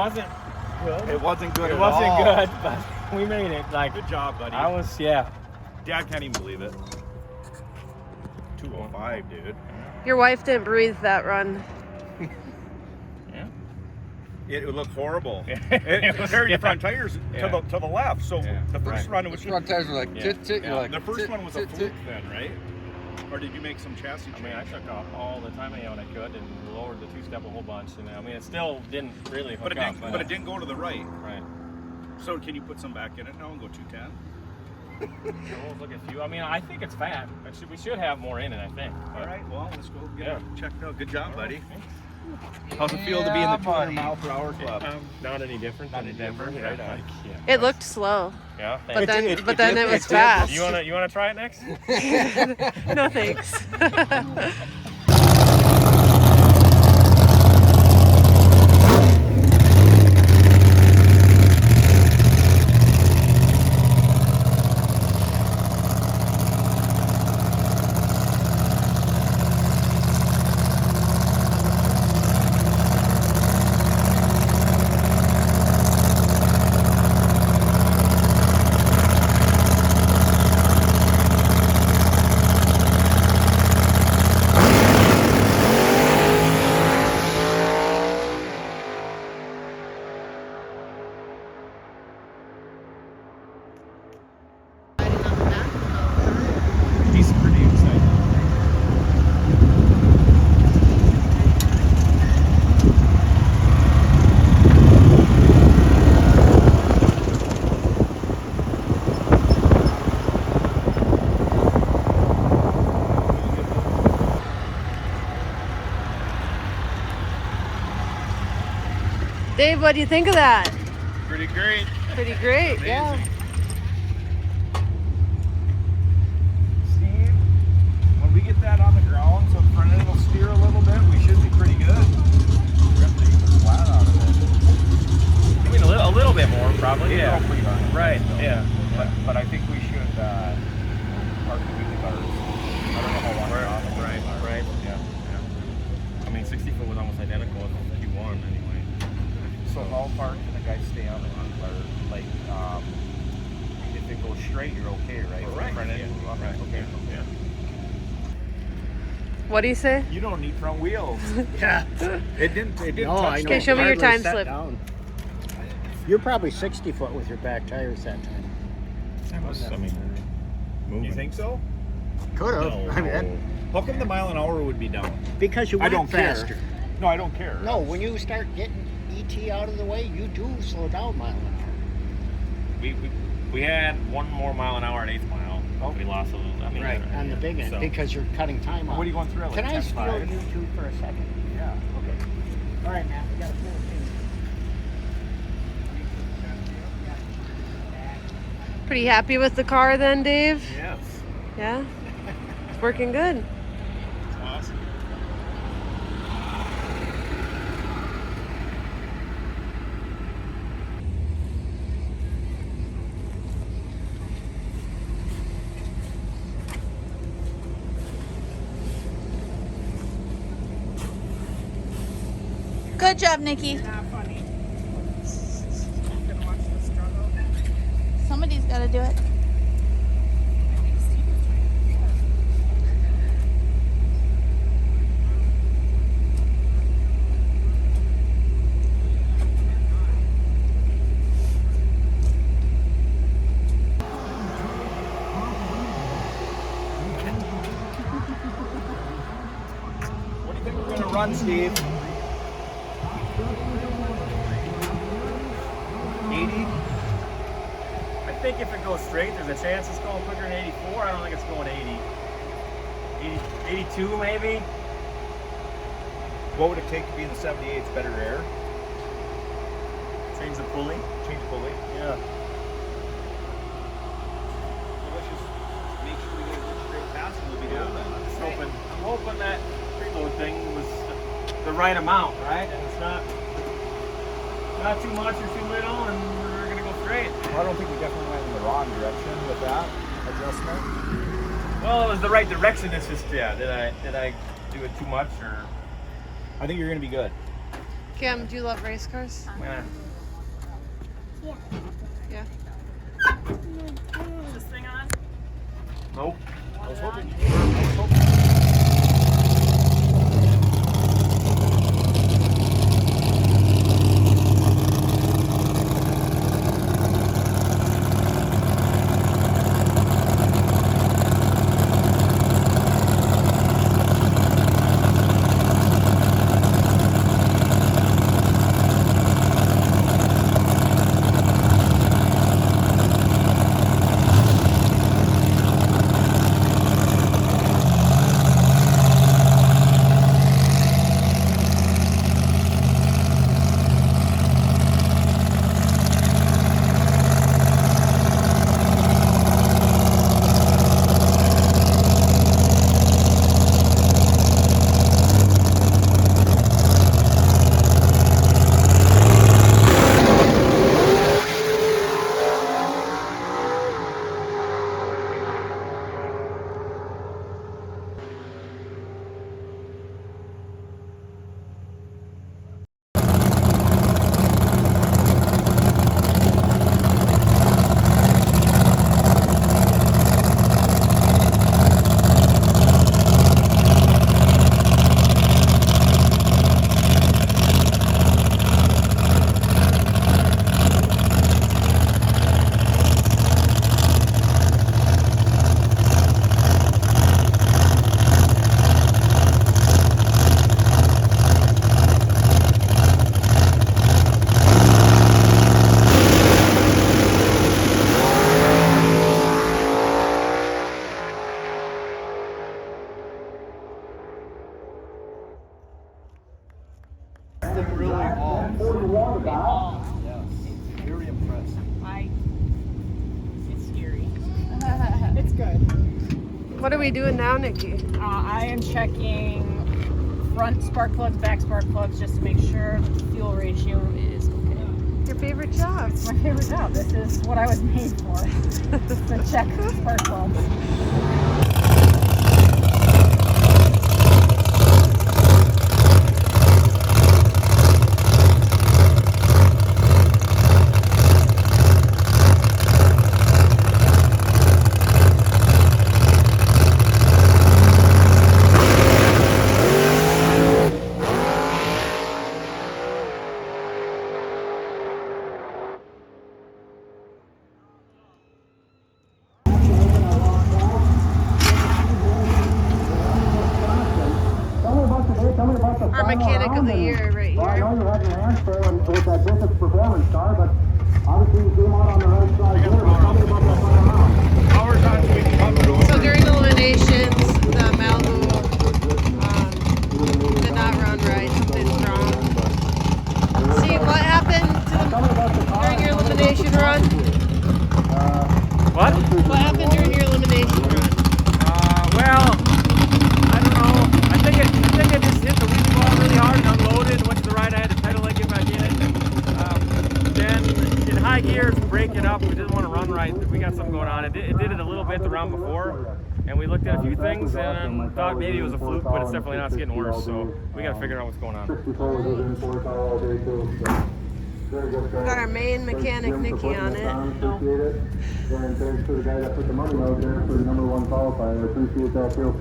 wasn't good. It wasn't good It at wasn't all. good, but we made it. Like, Good job, buddy. I was, yeah. Dad can't even believe it. 205, dude. Your wife didn't breathe that run. Yeah. It would look horrible. It was very front tires Yeah. to the left. So the first Right. run was The front tires were like, Yeah. tit, tit. Yeah. You're like, the first tit, one was a tit, fluke tit. then, right? Or did you make some chassis change? I mean, I took off all the time when I could and lowered the two-step a whole bunch. And I mean, it still didn't really hook but it up. didn't. But it didn't go to the right. Right. So can you put some back in it now and go 210? We'll look at you. I mean, I think it's fat. We should have more in it, I think. All right. Well, let's go get Yeah. it checked out. Good job, buddy. How's it feel to be in the 200 mile per hour club? Not any different than Denver. Right on. It looked slow. Yeah. But then, It it was fast. You wanna try it next? No thanks. He's pretty excited. Dave, what do you think of that? Pretty great. Pretty great, yeah. Steve, when we get that on the ground, so the front end will steer a little bit, we should be pretty good. We're going to take the flat out of it. I mean, a little bit more, probably. Yeah. Pretty high. Right. Yeah. But I think we should park the wheelie bars. I don't know how long they're on the wheelie bars. Right. Yeah. I mean, 60 foot was almost identical with Q1 anyway. So how far can the guy stay on the wheelie bar? Like, if it goes straight, you're okay, right? Right. Front end, Yeah. right. Okay. Yeah. What do you say? You don't need front wheels. Yeah. It didn't No, I touch know. Okay, show me your Hardly time set slip. down. You're probably 60 foot with your back tires that time. You think so? Could have. I mean, How come the mile an hour would be down? because you I went don't faster. care. No, I don't care. No, when you start getting ET out of the way, you do slow down mile an hour. We had 1 more mile an hour at 8th mile. We lost a little. I mean, Right, on the big end, so- because you're cutting time off. What are you going through? Like Can I 10.5? steal you two for a second? Yeah. Okay. All right, man, we got a full team. Pretty happy with the car then, Dave? Yes. Yeah? It's working good. It's awesome. Good job, Nikki. Somebody's got to do it. What do you think we're going to run, Steve? 80? I think if it goes straight, there's a chance it's going quicker than 84. I don't think it's going 80. 82 maybe? What would it take to be in the 78's better air? Change the pulley. Change pulley? Yeah. Let's just make sure we get a good straight pass and we'll be done then. I'm hoping that preload thing was the right amount, right? And it's not too much or too little, and we're gonna go straight. Well, I don't think we definitely went in the wrong direction with that adjustment. Well, it was the right direction. It's just, yeah. Did I do it too much or? I think you're going to be good. Cam, do you love race cars? Yeah. Yeah. Is this thing on? Nope. I was hoping. Them really all. Yes. Very impressive. It's scary. It's good. What are we doing now, Nikki? I am checking front spark plugs, back spark plugs, just to make sure the fuel ratio is okay. Your favorite job? It's my favorite job. This is what I was made for. To check spark plugs. Our mechanic of the year right here. I know you had your hands full with that Bishop's performance car, but obviously you came out on the right side here. But tell me about that final round. So during eliminations, the Malibu did not run right. Something's wrong. See, what happened during your elimination run? What? What happened during your elimination run? Well, I don't know. I think I just hit the wheel ball really hard and unloaded. Went to the right. I had to pedal leg, get back in it. Then in high gears, break it up. We didn't want to run right. We got something going on. It did it a little bit the round before, and we looked at a few things and thought maybe it was a fluke, but it's definitely not. It's getting worse. So we got to figure out what's going on. We got our main mechanic, Nikki, on it. Appreciate it. And thanks to the guy that put the money out there for the #1 qualifier. I appreciate that too.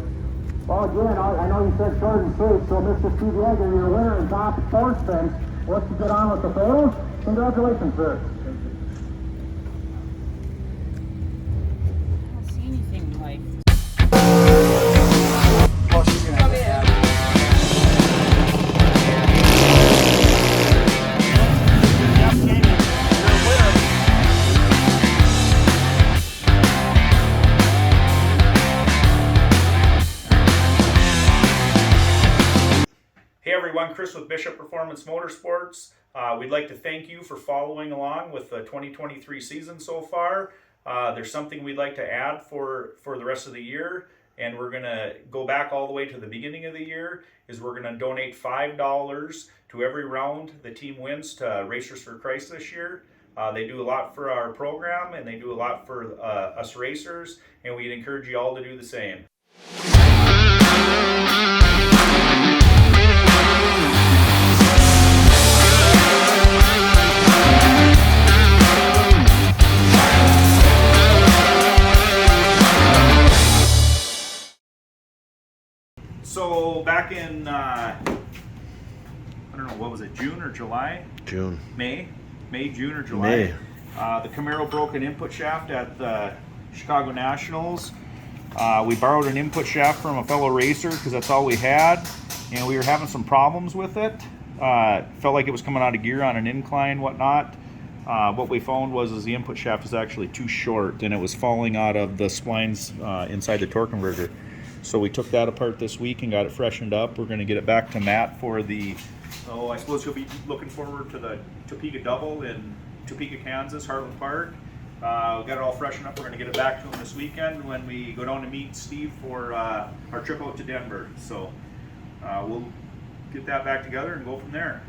Well, again, I know you said short and sweet, so Mr. Steve Yeager, you're a winner in top sportsman. Let's get on with the photos. Congratulations, sir. I don't see anything like. Hey everyone, Chris with Bishop Performance Motorsports. We'd like to thank you for following along with the 2023 season so far. There's something we'd like to add for the rest of the year, and we're going to go back all the way to the beginning of the year, is we're going to donate $5 to every round the team wins to Racers for Christ this year. They do a lot for our program, and they do a lot for us racers, and we'd encourage you all to do the same. So back in, I don't know, what was it, June or July? June. May, June or July. May. The Camaro broke an input shaft at the Chicago Nationals. We borrowed an input shaft from a fellow racer because that's all we had, and we were having some problems with it. Felt like it was coming out of gear on an incline, whatnot. What we found was the input shaft was actually too short, and it was falling out of the splines inside the torque converter. So we took that apart this week and got it freshened up. We're going to get it back to Matt for the, I suppose you'll be looking forward to the Topeka Double in Topeka, Kansas, Heartland Park. We got it all freshened up. We're going to get it back to him this weekend when we go down to meet Steve for our trip out to Denver. So we'll get that back together and go from there.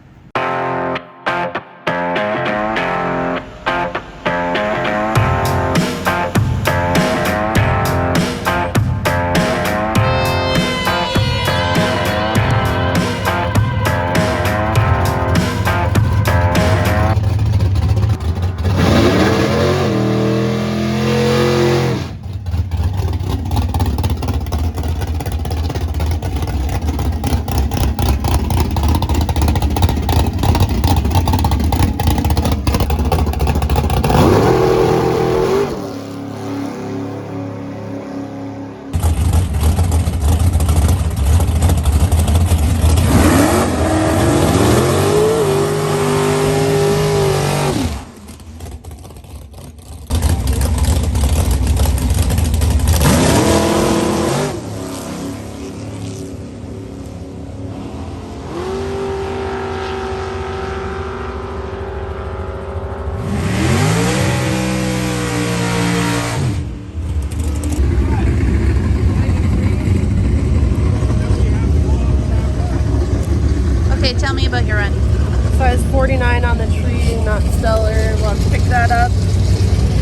Okay, tell me about your run. So I was 49 on the tree, not stellar. We'll have to pick that up.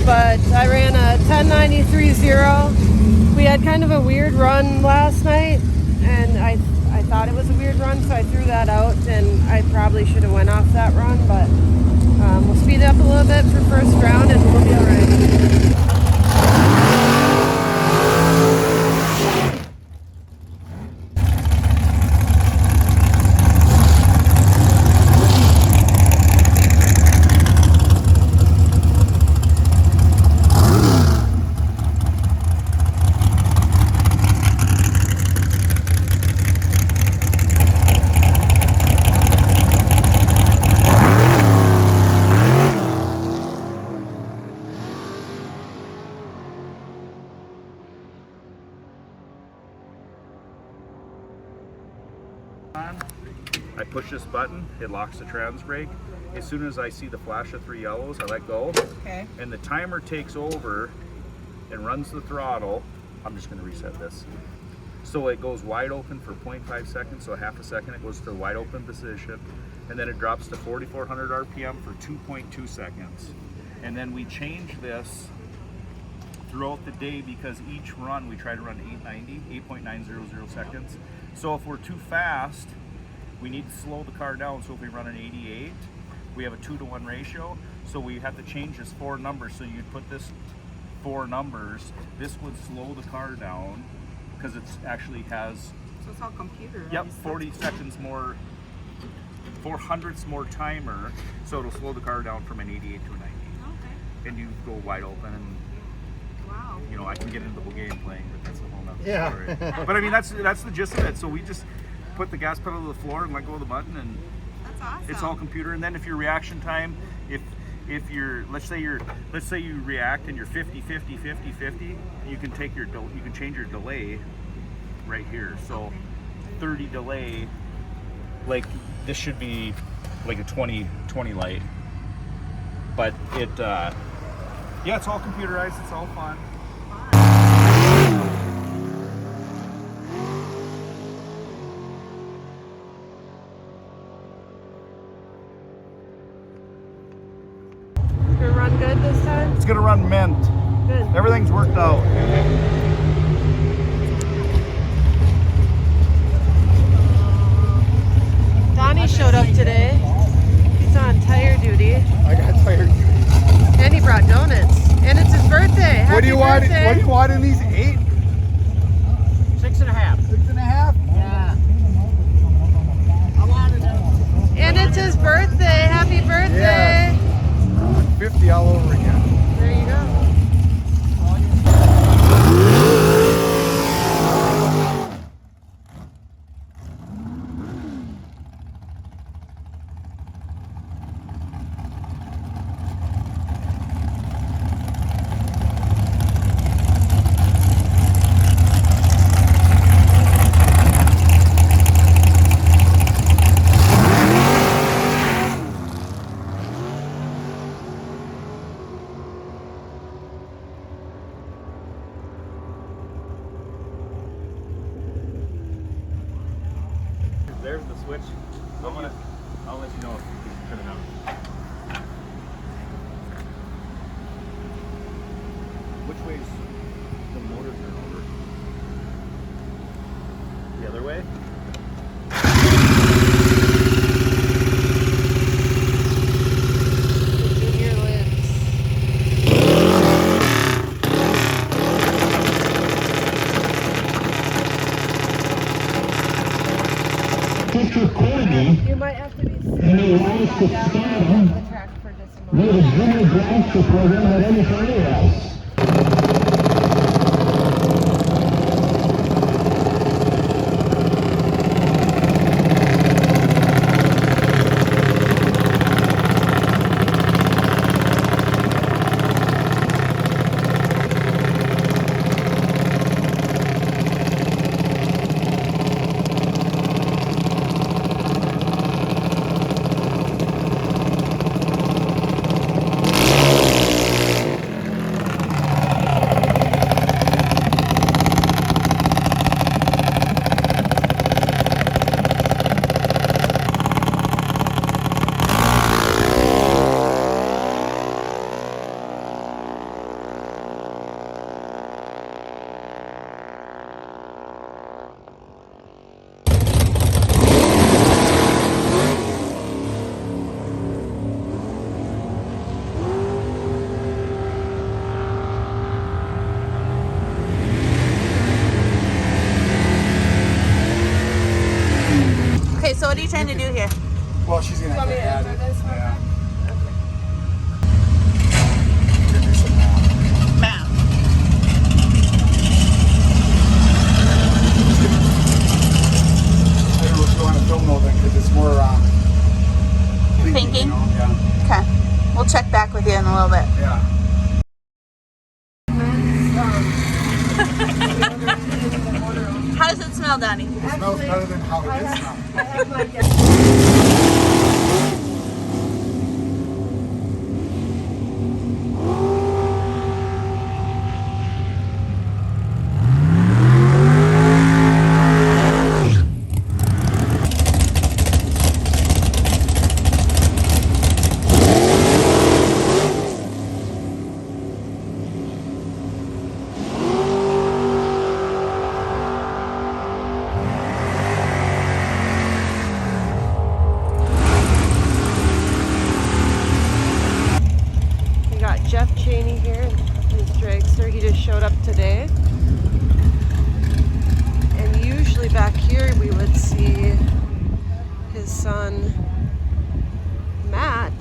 But I ran a 10:93.0. We had kind of a weird run last night, and I thought it was a weird run, so I threw that out, and I probably should have went off that run, but we'll speed it up a little bit for first round, and we'll be all right. I push this button, it locks the trans brake. As soon as I see the flash of 3 yellows, I let go. Okay. And the timer takes over and runs the throttle. I'm just going to reset this. So it goes wide open for 0.5 seconds, so half a second it goes to wide open position. And then it drops to 4,400 RPM for 2.2 seconds. And then we change this throughout the day because each run we try to run 8.900 seconds. So if we're too fast, we need to slow the car down. So if we run an 88, we have a 2-to-1 ratio. So we have to change this 4 numbers. So you'd put this 4 numbers. This would slow the car down because it actually has. So it's all computer. Yep, 40 seconds more, 400ths more timer. So it'll slow the car down from an 88 to a 90. Okay. And you go wide open and. Wow. You know, I can get into the game playing, but that's a whole nother story. Yeah. But I mean, that's the gist of it. So we just put the gas pedal to the floor and let go of the button, and that's awesome. It's all computer. And then if your reaction time, if you're let's say you react and you're 50, you can take you can change your delay right here. So 30 delay, like this should be like a 20 light, but it. Yeah, it's all computerized, it's all fun. It's gonna run good this time? It's gonna run mint. Good. Everything's worked out. Donnie showed up today. He's on tire duty. I got tire duty. And he brought donuts. And it's his birthday. Happy birthday. What do you want in these 8? 6.5. 6.5? Yeah. 50 all over again. There you go. There's the switch. I'll let you know if you can turn it on. Which way's the motor turn over? The other way? Junior lives. You might have to be down the track for just a moment. With a junior grants program at any further else. Okay, so what are you trying to do here? Well, she's gonna have to add it. Yeah. Bam. I don't know if you want to film though then, because it's more Thinking? You know? Yeah. Okay. We'll check back with you in a little bit. Yeah. How does it smell, Donnie? It smells better than how it is now. I have my Jeff Cheney here, his dragster. He just showed up today. And usually back here we would see his son, Matt.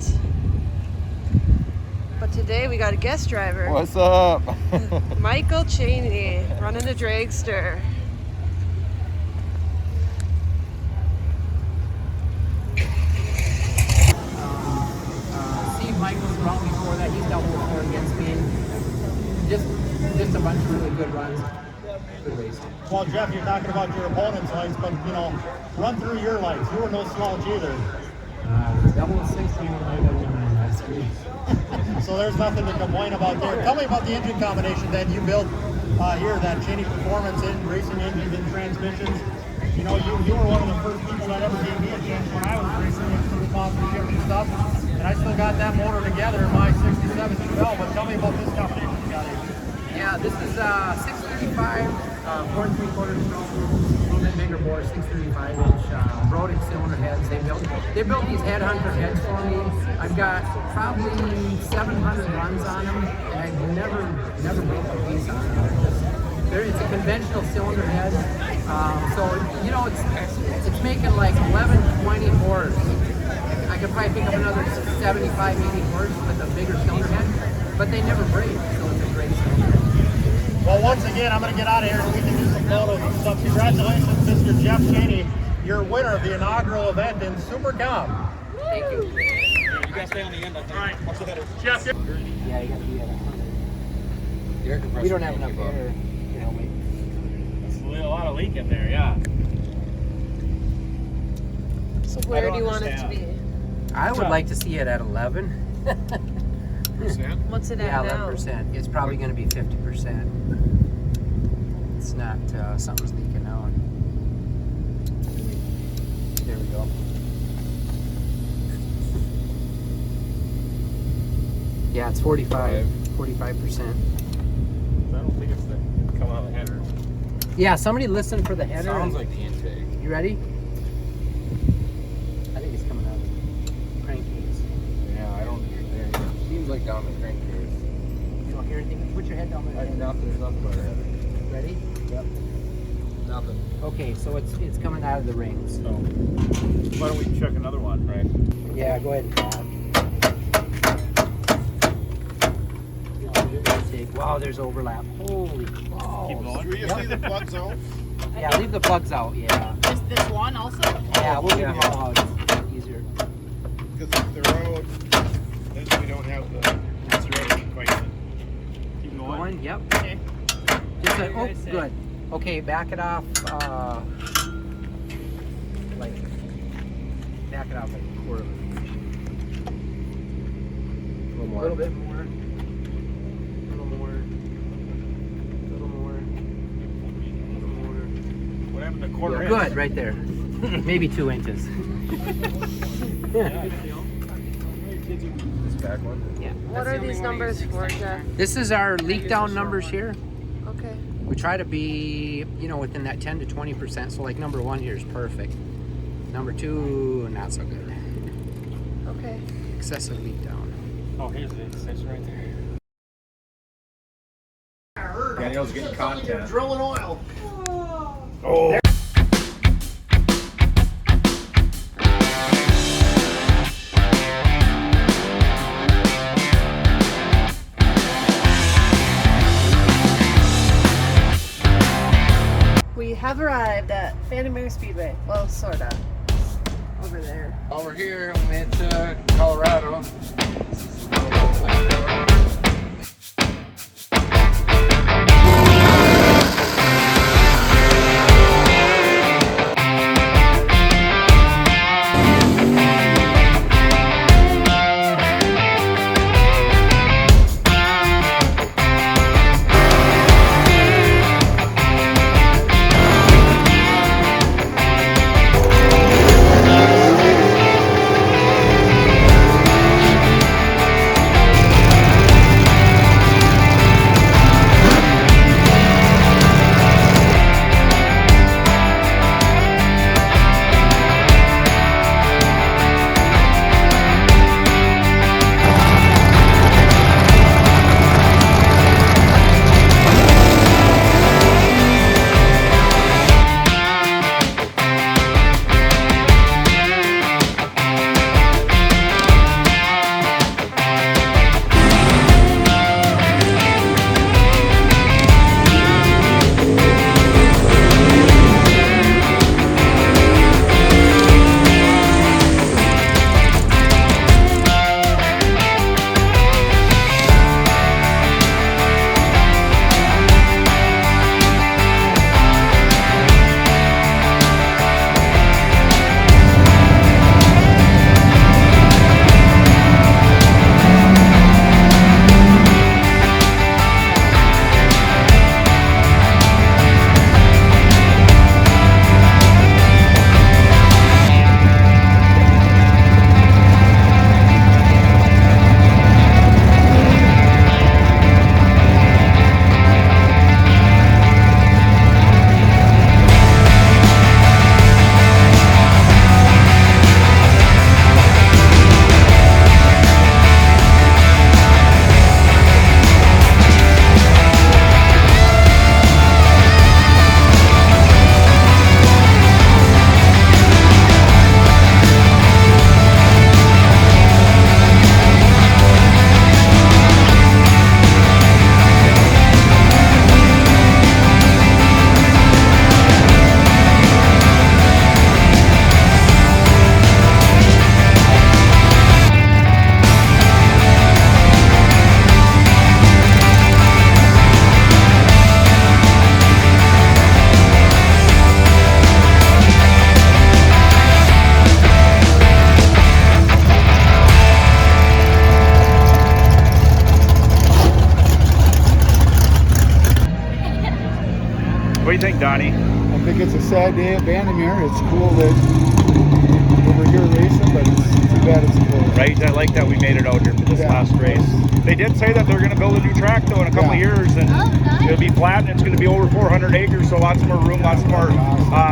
But today we got a guest driver. What's up? Michael Cheney running a dragster. Steve Michaels around before that. He's double four against me. Just a bunch of really good runs. Good racing. Well, Jeff, you're talking about your opponent's lights, but you know, run through your lights. You were no slouch either. Double 16 last week. So there's nothing to complain about there. Tell me about the engine combination that you built here, that Cheney Performance in racing engines and transmissions. You know, you were one of the first people that ever gave me a chance when I was racing with some sponsorship and stuff. And I still got that motor together in my 67 Chevelle. But tell me about this combination you got here. Yeah, this is 635, 4 3/4 stroke, a little bit bigger bore, 635-inch Brodick cylinder heads. They built these headhunter heads for me. I've got probably 700 runs on them, and I've never broke a piece on them. It's a conventional cylinder head, so you know it's making like 11, 20 bores. I could probably pick up another 75, 80 horse with a bigger cylinder head, but they never break, so it's a great cylinder. Well, once again, I'm going to get out of here and we can do some photos and stuff. Congratulations, Mr. Jeff Cheney. You're winner of the inaugural event in Super Comp. Thank you. You guys stay on the end, I think. All right. What's the better? Jeff. Yeah, you got to be at 100. We don't have enough air. You know, There's a lot of leak in there, yeah. So where do you want it to be? I would like to see it at 11. What's it at Yeah, now? 11%. It's probably going to be 50%. It's not, something's leaking out. There we go. Yeah, it's 45%. I don't think it's coming out of the header. Yeah, somebody listen for the header. Sounds like the intake. You ready? I think it's coming out of the crankcase. Yeah, I don't hear it there. It seems like down the crankcase. You don't hear anything? Put your head down there. There's nothing about the header. Ready? Yep. Nothing. Okay, so it's coming out of the rings. So, why don't we check another one, right? Yeah, go ahead and tap. Wow, there's overlap. Holy balls. Keep going. Will you leave the plugs out? Yeah, leave the plugs out, yeah. This one also? Yeah, we'll leave them all out. It's easier. Because if they're out, then we don't have the. That's right. Quite. Keep going. Going, yep. Okay. Just like, oh, good. Okay, back it off, like, back it off like a quarter of an inch. A little more. A little bit more. What happened to quarter inch? Good, right there. Maybe 2 inches. Yeah. This back one? Yeah. What are these numbers for, Jeff? This is our leak down numbers here. Okay. We try to be, you know, within that 10 to 20%. So like number 1 here is perfect. Number 2, not so good. Okay. Excessive leak down. Oh, here's the extension right there. Danielle's getting content. Drilling oil. Oh. We have arrived at Phantom Air Speedway. Well, sorta. Over there. Over here, we made to Colorado. What do you think, Donnie? I think it's a sad day at Bandimere. It's cool that we're here racing, but it's too bad it's closed. Right, I like that we made it out here for this last race. They did say that they're going to build a new track though in a couple of years, and it'll be flat and it's going to be over 400 acres, so lots more room, lots more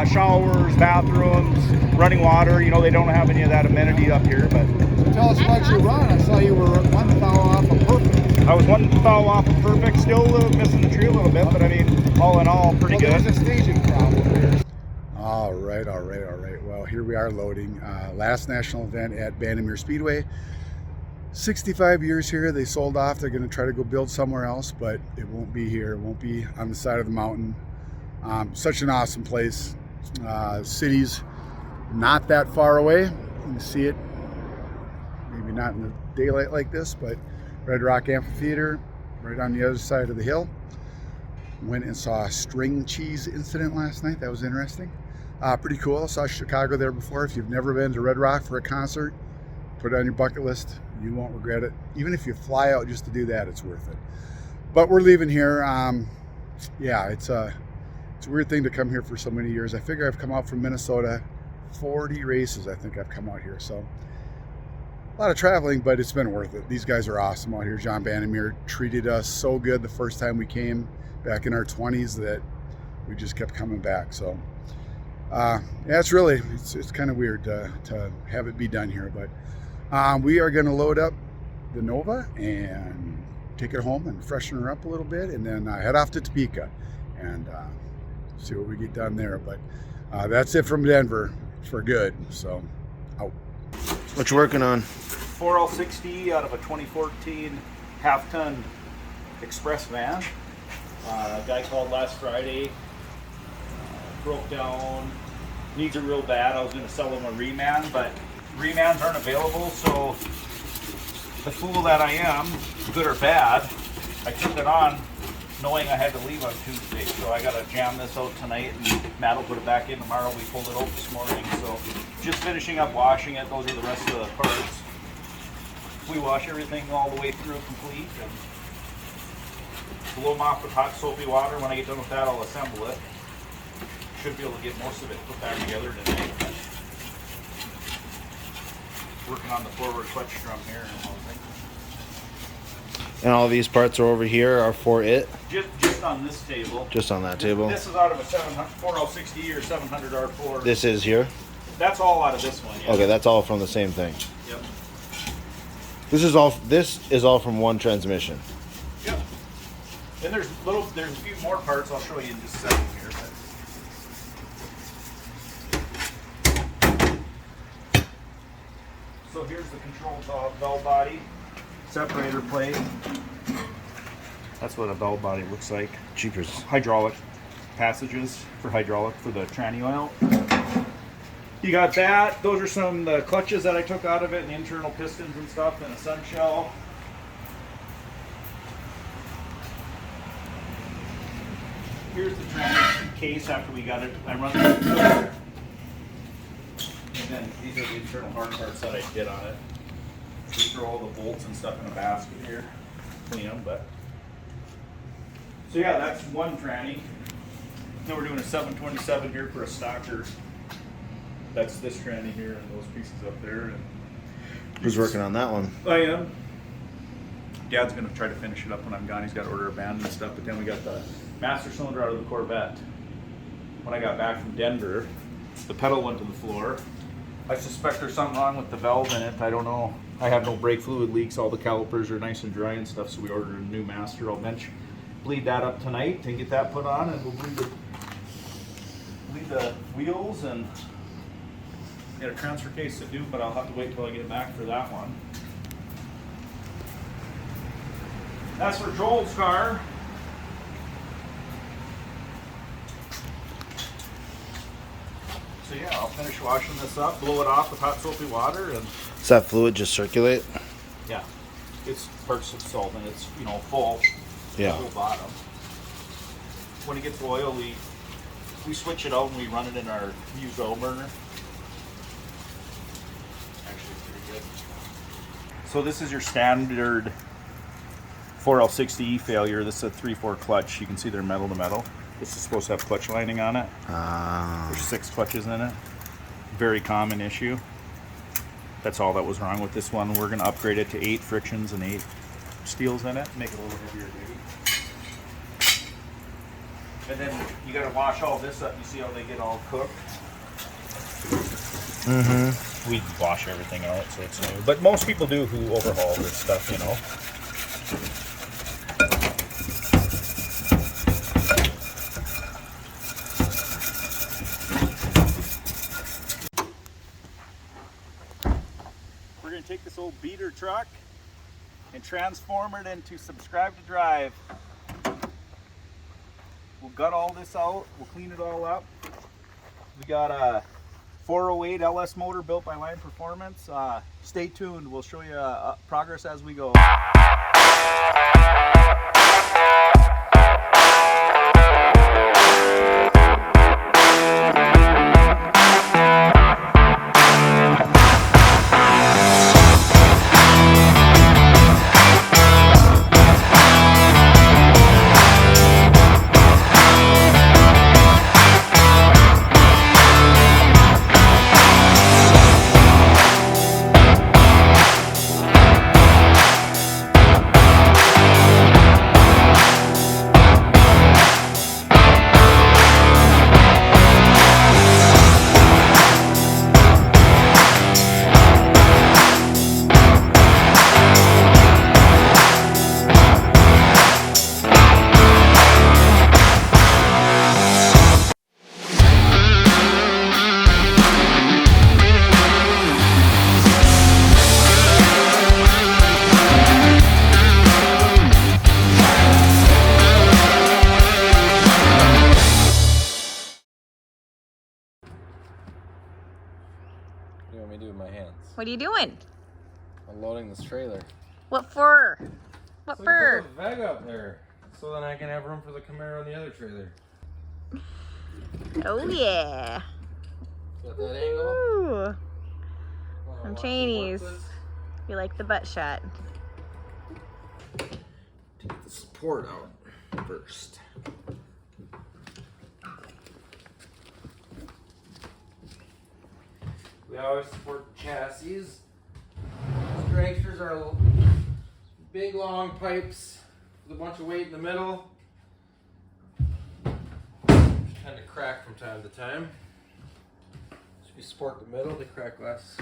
showers, bathrooms, running water. You know, they don't have any of that amenity up here. But So tell us about your run. I saw you were one foul off of perfect. I was one foul off of perfect, still missing the tree a little bit, but I mean, all in all, pretty good. There's a staging problem here. All right. Well, here we are loading. Last national event at Bandimere Speedway. 65 years here. They sold off. They're going to try to go build somewhere else, but it won't be here. It won't be on the side of the mountain. Such an awesome place. City's not that far away. You can see it. Maybe not in the daylight like this, but Red Rock Amphitheater, right on the other side of the hill. Went and saw a string cheese incident last night. That was interesting. Pretty cool. Saw Chicago there before. If you've never been to Red Rock for a concert, put it on your bucket list. You won't regret it. Even if you fly out just to do that, it's worth it. But we're leaving here. Yeah, it's a weird thing to come here for so many years. I figure I've come out from Minnesota, 40 races I think I've come out here. So a lot of traveling, but it's been worth it. These guys are awesome out here. John Bandimere treated us so good the first time we came back in our 20s that we just kept coming back. So yeah, it's kind of weird to have it be done here, but we are going to load up the Nova and take it home and freshen her up a little bit, and then head off to Topeka and see what we get done there. But that's it from Denver for good. So out. What you working on? 4L60 out of a 2014 half-ton express van. A guy called last Friday, broke down, needs it real bad. I was going to sell him a reman, but remans aren't available, so the fool that I am, good or bad, I took it on knowing I had to leave on Tuesday, so I got to jam this out tonight, and Matt will put it back in tomorrow. We pulled it out this morning, so just finishing up washing it. Those are the rest of the parts. We wash everything all the way through complete and blow them off with hot soapy water. When I get done with that, I'll assemble it. Should be able to get most of it put back together today. Working on the forward clutch drum here and all things. And all these parts are over here are for it? Just on this table. Just on that table? This is out of a 4L60 or 700 R4. This is here? That's all out of this one, yeah. Okay, that's all from the same thing. Yep. This is all from one transmission. Yep. And there's a few more parts I'll show you in just a second here. So here's the control bell body, separator plate. That's what a bell body looks like. Jeepers. Hydraulic passages for hydraulic for the tranny oil. You got that. Those are some the clutches that I took out of it, and the internal pistons and stuff, and a sun shell. Here's the tranny case after we got it. I run it through there. And then these are the internal hard parts that I did on it. We throw all the bolts and stuff in a basket here, clean them. But so yeah, that's one tranny. Then we're doing a 727 here for a stocker. That's this tranny here and those pieces up there. And who's working on that one? I am. Dad's gonna try to finish it up when I'm gone. He's got to order a band and stuff. But then we got the master cylinder out of the Corvette. When I got back from Denver, the pedal went to the floor. I suspect there's something wrong with the valve in it. I don't know. I have no brake fluid leaks. All the calipers are nice and dry and stuff, so we ordered a new master. I'll bleed that up tonight and get that put on, and we'll bleed the wheels and get a transfer case to do, but I'll have to wait till I get back for that one. That's for Joel's car. So yeah, I'll finish washing this up, blow it off with hot soapy water, and Does that fluid just circulate? yeah, it's parts of solvent. It's full. Yeah. Full bottom. When it gets oil, we switch it out and we run it in our used oil burner. Actually, pretty good. So this is your standard 4L60E failure. This is a 3/4 clutch. You can see they're metal to metal. This is supposed to have clutch lining on it. There's 6 clutches in it. Very common issue. That's all that was wrong with this one. We're going to upgrade it to 8 frictions and 8 steels in it, make it a little heavier duty. And then you got to wash all this up. You see how they get all cooked? Mm-hmm. We wash everything out so it's new. But most people do who overhaul this stuff, you know. We're going to take this old beater truck and transform it into Subscribe to Drive. We'll gut all this out, we'll clean it all up. We got a 408 LS motor built by Line Performance. Stay tuned, we'll show you progress as we go. What do you want me to do with my hands? What are you doing? Unloading this trailer. What for? What So for? I can put the Vega up there, so then I can have room for the Camaro on the other trailer. Oh yeah. Got that angle? Ooh. Some Cheneys. You like the butt shot. Take the support out first. We always support the chassis. These dragsters are big long pipes with a bunch of weight in the middle. Tend to crack from time to time. So if you support the middle, they crack less.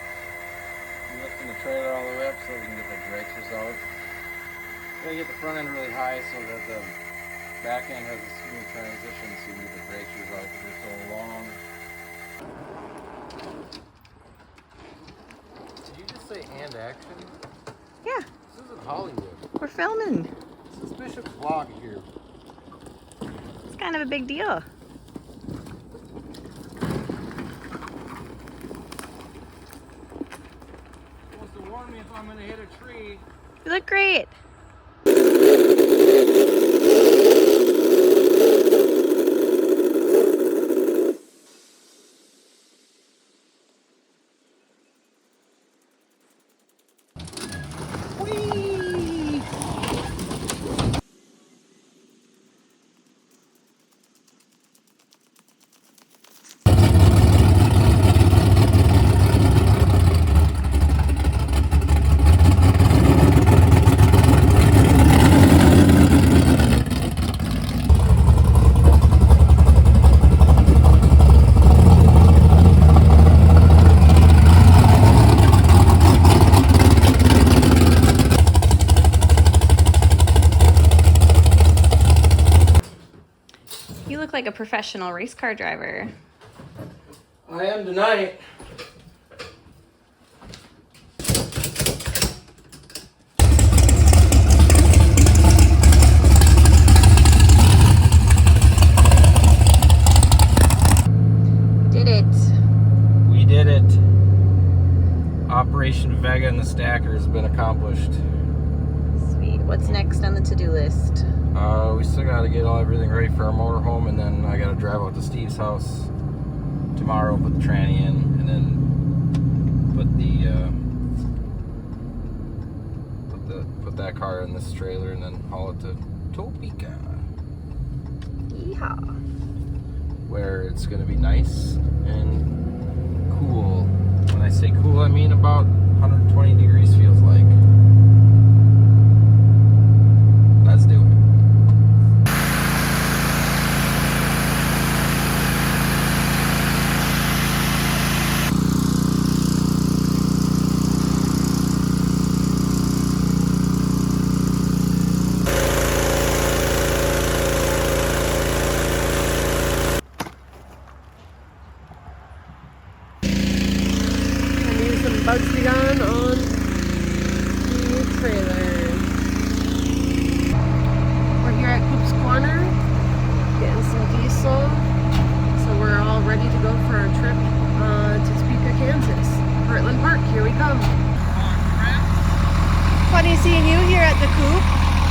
I'm lifting the trailer all the way up so we can get the dragsters out. You gotta get the front end really high so that the back end has a smooth transition so you can get the dragsters out because they're so long. Did you just say and action? Yeah. This isn't Hollywood. We're filming. This is Bishop's vlog here. It's kind of a big deal. Supposed to warn me if I'm gonna hit a tree. You look great. You look like a professional race car driver. I am tonight. Did it. We did it. Operation Vega and the Stacker has been accomplished. Sweet. What's next on the to-do list? We still got to get everything ready for our motorhome, and then I got to drive out to Steve's house tomorrow, put the tranny in, and then put that car in this trailer, and then haul it to Topeka. Yeehaw. where it's going to be nice and cool. When I say cool, I mean about 120 degrees feels like. Let's do it. Bugsy Gun on the trailer. We're here at Coop's Corner, getting some diesel. So we're all ready to go for our trip to Topeka, Kansas. Heartland Park, here we come. Funny seeing you here at the Coop.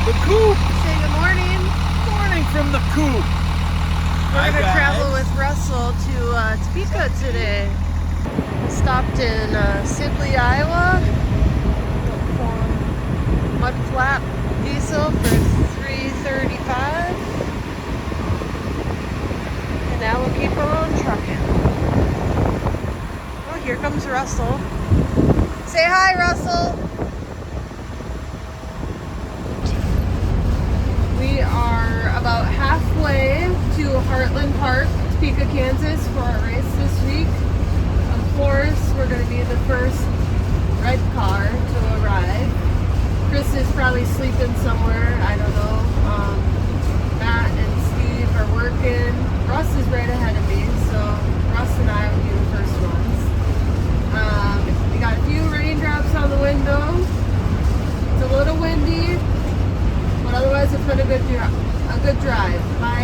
The Coop! Say good morning. Morning from the Coop. We're going to travel with Russell to Topeka today. Stopped in Sibley, Iowa. Mud flap diesel for $3.35. And now we'll keep on trucking. Oh, here comes Russell. Say hi, Russell. We are about halfway to Heartland Park, Topeka, Kansas for our race this week. Of course, we're going to be the first red car to arrive. Chris is probably sleeping somewhere, I don't know. Matt and Steve are working. Russ is right ahead of me, so Russ and I will be the first ones. We got a few raindrops on the window. It's a little windy, but otherwise it's been a good drive. My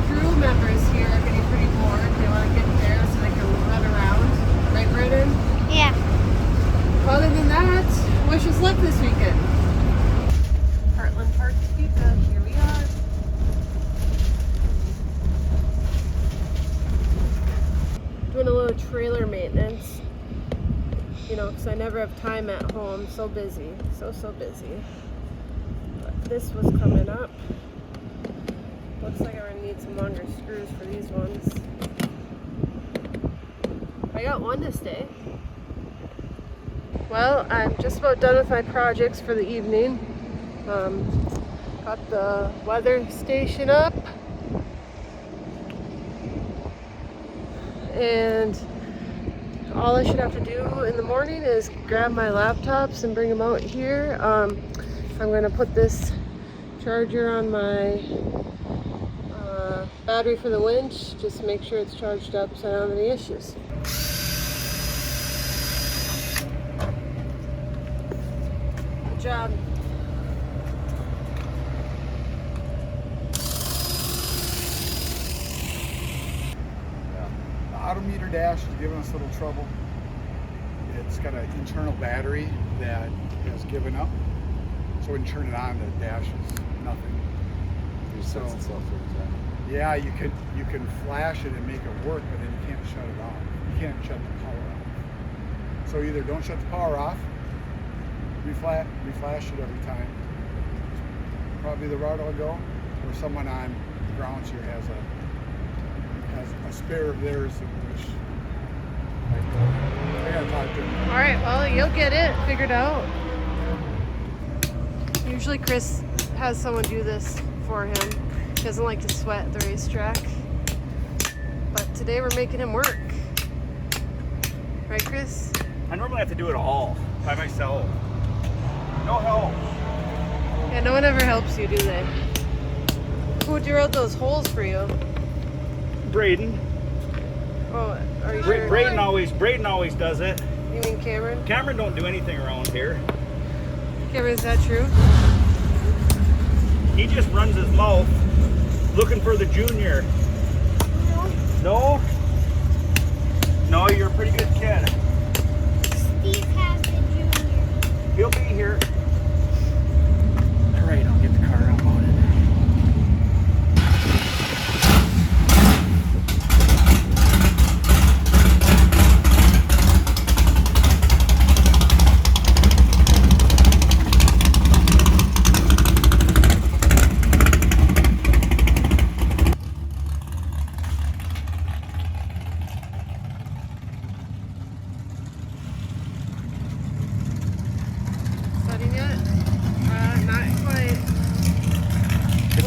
crew members here are getting pretty bored. They want to get there so they can run around. Right, Brayden? Yeah. Other than that, wish us luck this weekend. Heartland Park, Topeka, here we are. Doing a little trailer maintenance. You know, because I never have time at home. So busy. So busy. But this was coming up. Looks like I'm going to need some longer screws for these ones. I got one to stay. Well, I'm just about done with my projects for the evening. Got the weather station up. And all I should have to do in the morning is grab my laptops and bring them out here. I'm going to put this charger on my battery for the winch, just to make sure it's charged up so I don't have any issues. Good job. The odometer dash is giving us a little trouble. It's got an internal battery that has given up. So when you turn it on, the dash is nothing. So, yeah, you can flash it and make it work, but then you can't shut it off. You can't shut the power off. So either don't shut the power off, reflash it every time. Probably the route I'll go, or someone on the grounds here has a spare of theirs, which I gotta talk to them. All right, well, you'll get it figured out. Usually Chris has someone do this for him. He doesn't like to sweat at the racetrack. But today we're making him work. Right, Chris? I normally have to do it all by myself. No help. Yeah, no one ever helps you, do they? Who drilled those holes for you? Braden. Oh, are you sure? Braden always does it. You mean Cameron? Cameron don't do anything around here. Cameron, is that true? He just runs his mouth looking for the junior. No? No, you're a pretty good kid. Steve has the junior. He'll be here. All right, I'll get the car unloaded.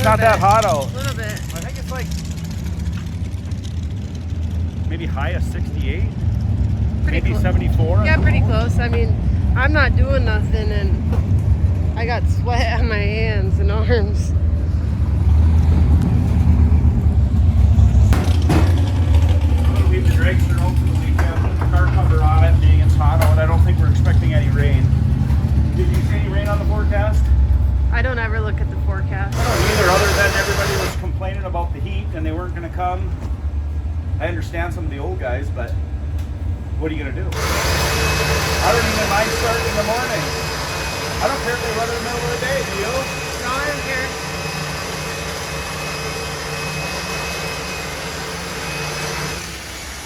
It's not that hot out. A little bit. I think it's like maybe high of 68, maybe 74. Yeah, pretty close. I mean, I'm not doing nothing and I got sweat on my hands and arms. I'm gonna leave the dragster open for the weekend, put the car cover on it, being it's hot out. I don't think we're expecting any rain. Did you see any rain on the forecast? I don't ever look at the forecast. I don't either, other than everybody was complaining about the heat and they weren't gonna come. I understand some of the old guys, but what are you gonna do? I don't even mind starting in the morning. I don't care if they run in the middle of the day, do you? No, I don't care.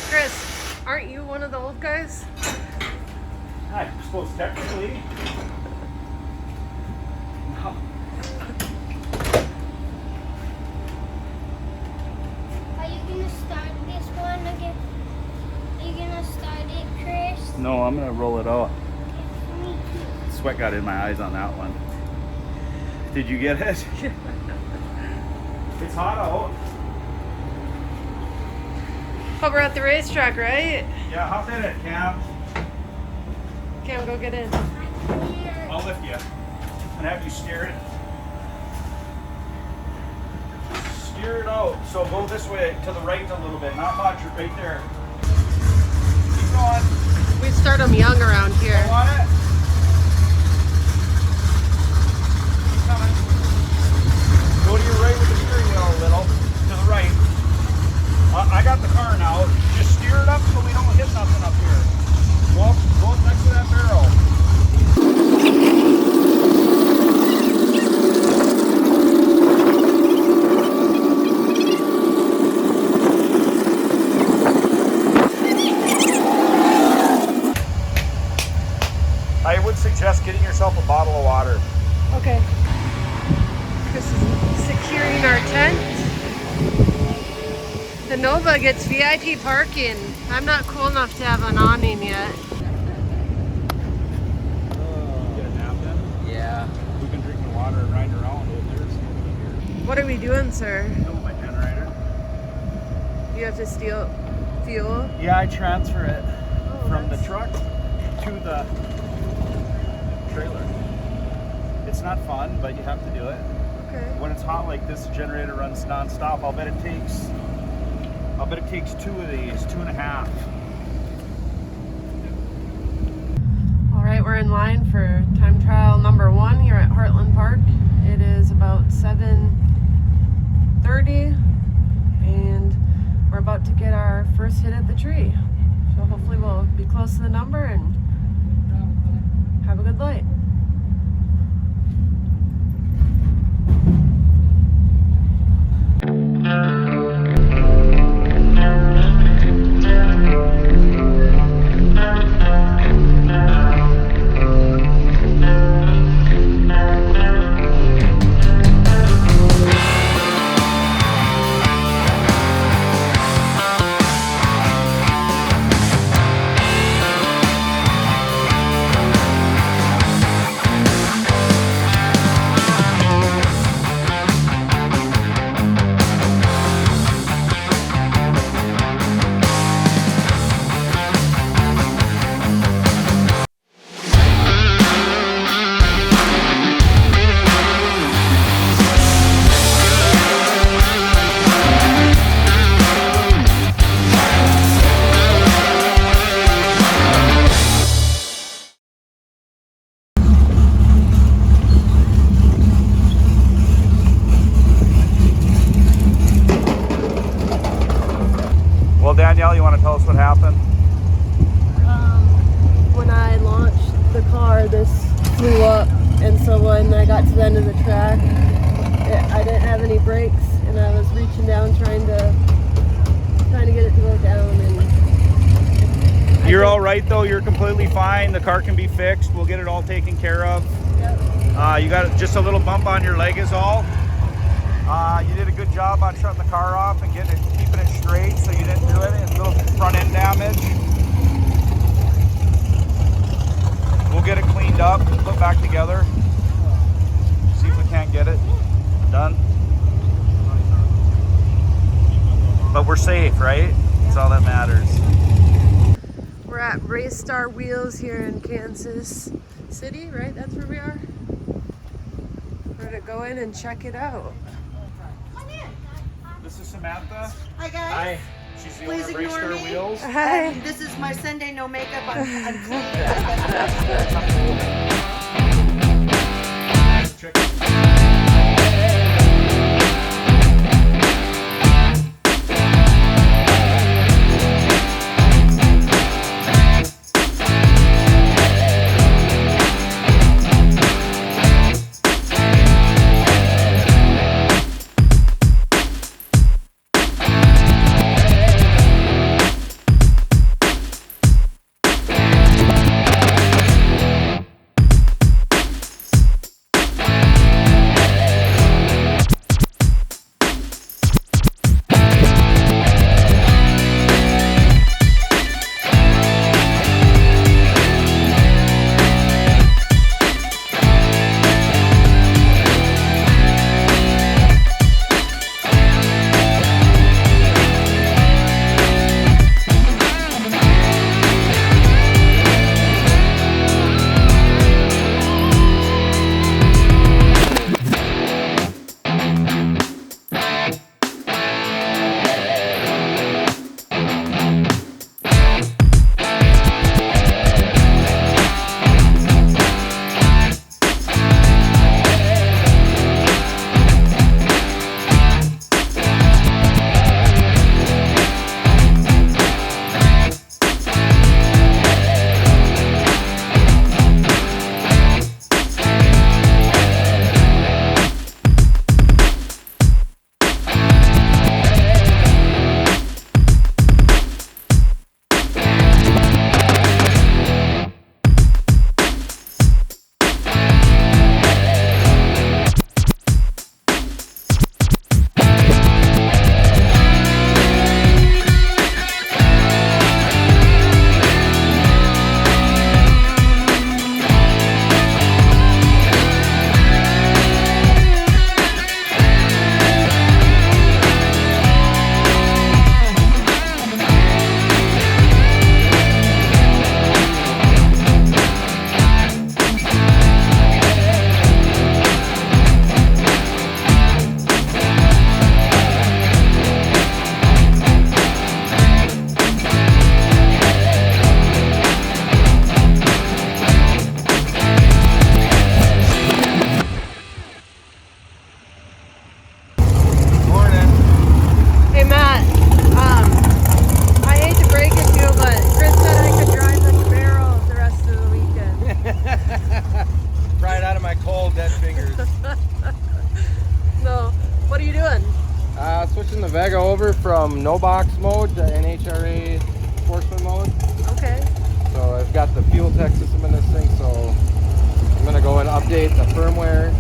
Chris, aren't you one of the old guys? I suppose technically. No. Are you gonna start this one again? Are you gonna start it, Chris? No, I'm gonna roll it out. Me too. Sweat got in my eyes on that one. Did you get it? It's hot out. But we're at the racetrack, right? Yeah, hop in it, Cam. Cam, go get in. I'll lift you and have you steer it. Steer it out. So go this way to the right a little bit, not much, right there. Keep going. We start them young around here. Go on it. Keep coming. Go to your right with the steering wheel a little, to the right. I got the car now. Just steer it up so we don't hit nothing up here. Go up next to that barrel. I would suggest getting yourself a bottle of water. Okay. Chris is securing our tent. The Nova gets VIP parking. I'm not cool enough to have an awning yet. Get a nap then? Yeah. We've been drinking water and riding around. What are we doing, sir? My generator. You have to steal fuel? Yeah, I transfer it from the truck to the trailer. It's not fun, but you have to do it. Okay. When it's hot like this, the generator runs non-stop. I'll bet it takes 2 of these, 2.5. All right, we're in line for time trial number 1 here at Heartland Park. It is about 7:30 and we're about to get our first hit at the tree. So hopefully we'll be close to the number and have a good light. Well, Danielle, you want to tell us what happened? When I launched the car, this flew up, and so when I got to the end of the track, I didn't have any brakes, and I was reaching down trying to get it to go down. And You're all right though. You're completely fine. The car can be fixed. We'll get it all taken care of. Yep. You got just a little bump on your leg is all. You did a good job on shutting the car off and keeping it straight, so you didn't do any little front end damage. We'll get it cleaned up, put back together. See if we can't get it done. but we're safe, right? That's all that matters. We're at Race Star Wheels here in Kansas City, right? That's where we are. We're gonna go in and check it out. This is Samantha. Hi guys. Hi. She's the owner Please of Race ignore Star me. Hi. Wheels. This is my Sunday no makeup. I'm clean. Switching the Vega over from no box mode to NHRA Sportsman mode. Okay. So I've got the fuel tech system in this thing, so I'm gonna go and update the firmware,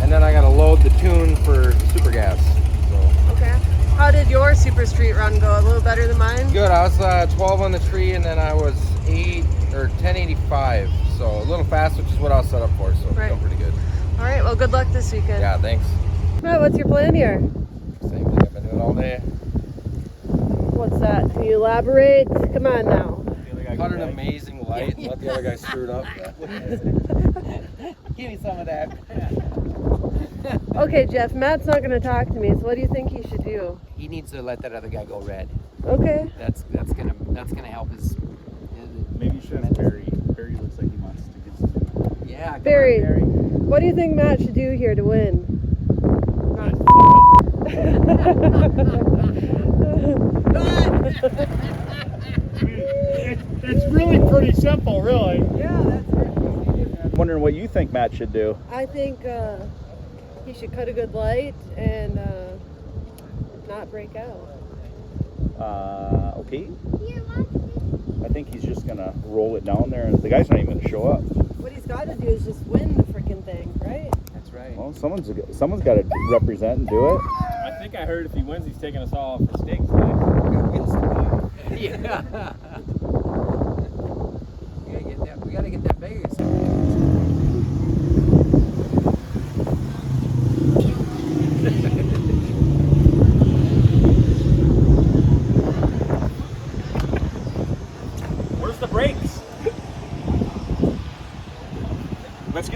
and then I gotta load the tune for super gas. So. Okay. How did your Super Street run go? A little better than mine? Good. I was 12 on the tree, and then I was 1085. So a little fast, which is what I was set up for. So Right. feel pretty good. All right. Well, good luck this weekend. Yeah. Thanks. Matt, what's your plan here? Same thing I've been doing all day. What's that? Can you elaborate? Come on now. Caught an amazing light. Let the other guy screwed up. Give me some of that. Okay, Jeff. Matt's not going to talk to me. So what do you think he should do? He needs to let that other guy go red. Okay. That's gonna help his. Maybe you should have Barry. Barry looks like he wants to get some. Yeah. come Barry, on, Barry. what do you think Matt should do here to win? It's really pretty simple, really. Yeah, that's it. I'm wondering what you think Matt should do. I think he should cut a good light and not break out. Okay. I think he's just gonna roll it down there, and the guy's not even gonna show up. What he's got to do is just win the freaking thing, right? That's right. Well, someone's got to represent and do it. I think I heard if he wins, he's taking us all for steaks. Yeah. We gotta get that Vegas.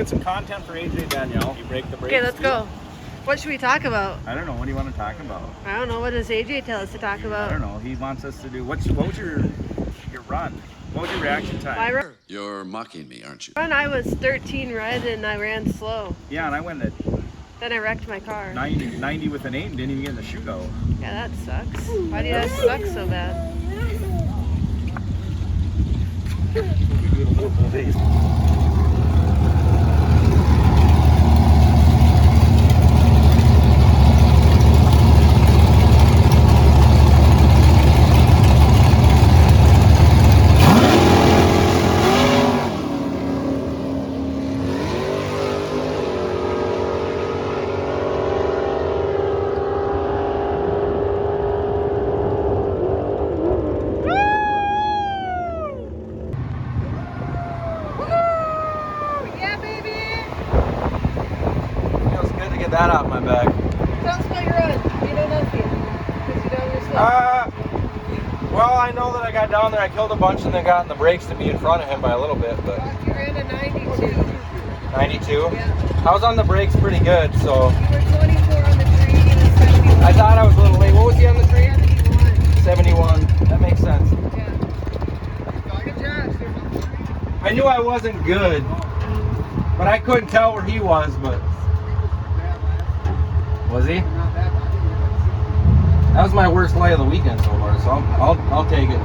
get some content for AJ Danielle. You break the brakes. Okay, let's go. What should we talk about? I don't know. What do you want to talk about? I don't know. What does AJ tell us to talk about? I don't know. He wants us to do. What was your run? What was your reaction time? My run, You're mocking me, aren't you? I was 13 red and I ran slow. Yeah, and I went at Then I wrecked my car. 90 with an 8 and didn't even get in the shootout. Yeah, that sucks. Why do you guys suck so bad? That off my back. Don't spill your run. You know nothing. Because you don't understand. Well, I know that I got down there, I killed a bunch and then got in the brakes to be in front of him by a little bit, but... You ran a 92. 92? Yeah. I was on the brakes pretty good, so... You were 24 on the tree and a 71. I thought I was a little late. What was he on the tree? 71. 71. That makes sense. Yeah. Good job. I knew I wasn't good, but I couldn't tell where he was, but... Was he? That was my worst lay of the weekend so far, so I'll take it.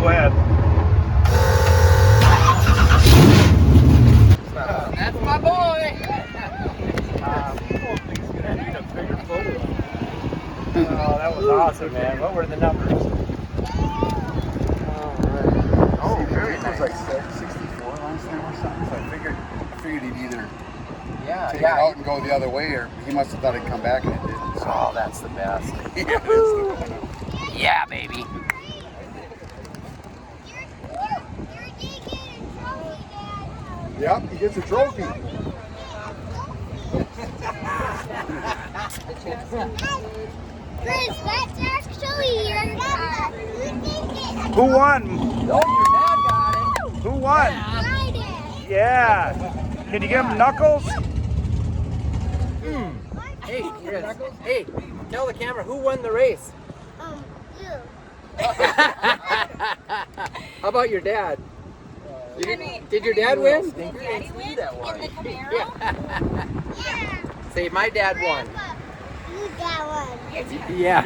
Go ahead. That's my boy. Oh, that was awesome, man. What were the numbers? Oh, very nice. It was like 64 last time or something. So I figured he'd either take it out and go the other way, or he must have thought he'd come back and it didn't. So. Oh, that's the best. Yeah, baby. Yep, he gets a trophy. Chris, that's actually your dad. Who won? Oh, your dad got it. Who won? I did. Yeah. Can you give him knuckles? Hey, Chris. Hey, tell the camera who won the race. You. How about your dad? Did your dad win? Did Daddy win in the Camaro? Yeah. Say, my dad won. You got one. Yeah.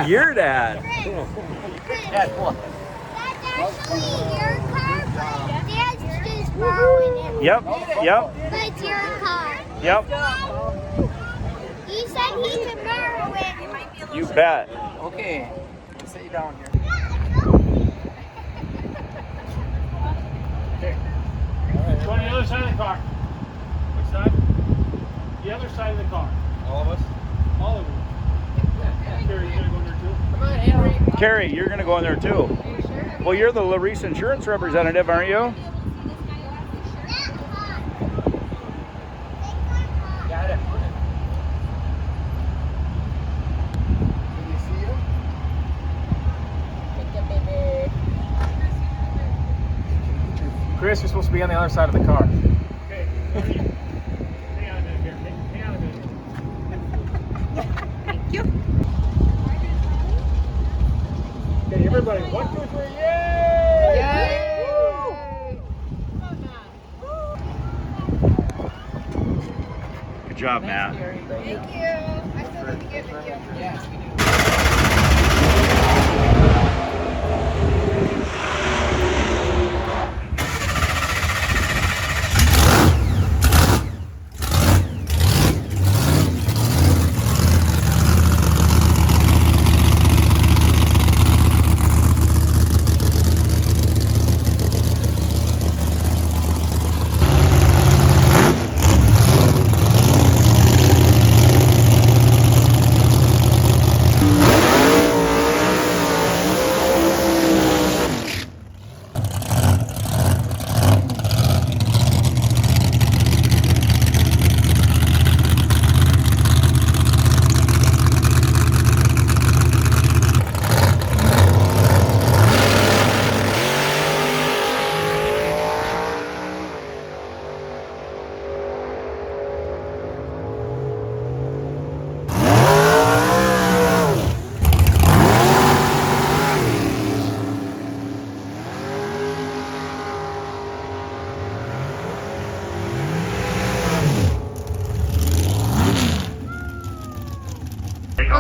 Your dad. Dad won. That's actually your car, but Dad's just borrowing it. Yep. That's your car. Yep. He said he could borrow it. You bet. Okay. Let's sit you down here. Go on the other side of the car. Which side? The other side of the car. All of us? All of them. Carrie, you gonna go in there too? Come on, Henry. Carrie, you're going to go in there too. Well, you're the Larice Insurance representative, aren't you? Got it. Chris, you're supposed to be on the other side of the car. Okay. Hang on a minute here. Hang on a minute. Thank you. Okay, everybody. 1, 2, 3. Yay! Yay! Good job, Matt. Thank you. I still need to get with you. Yes, we do.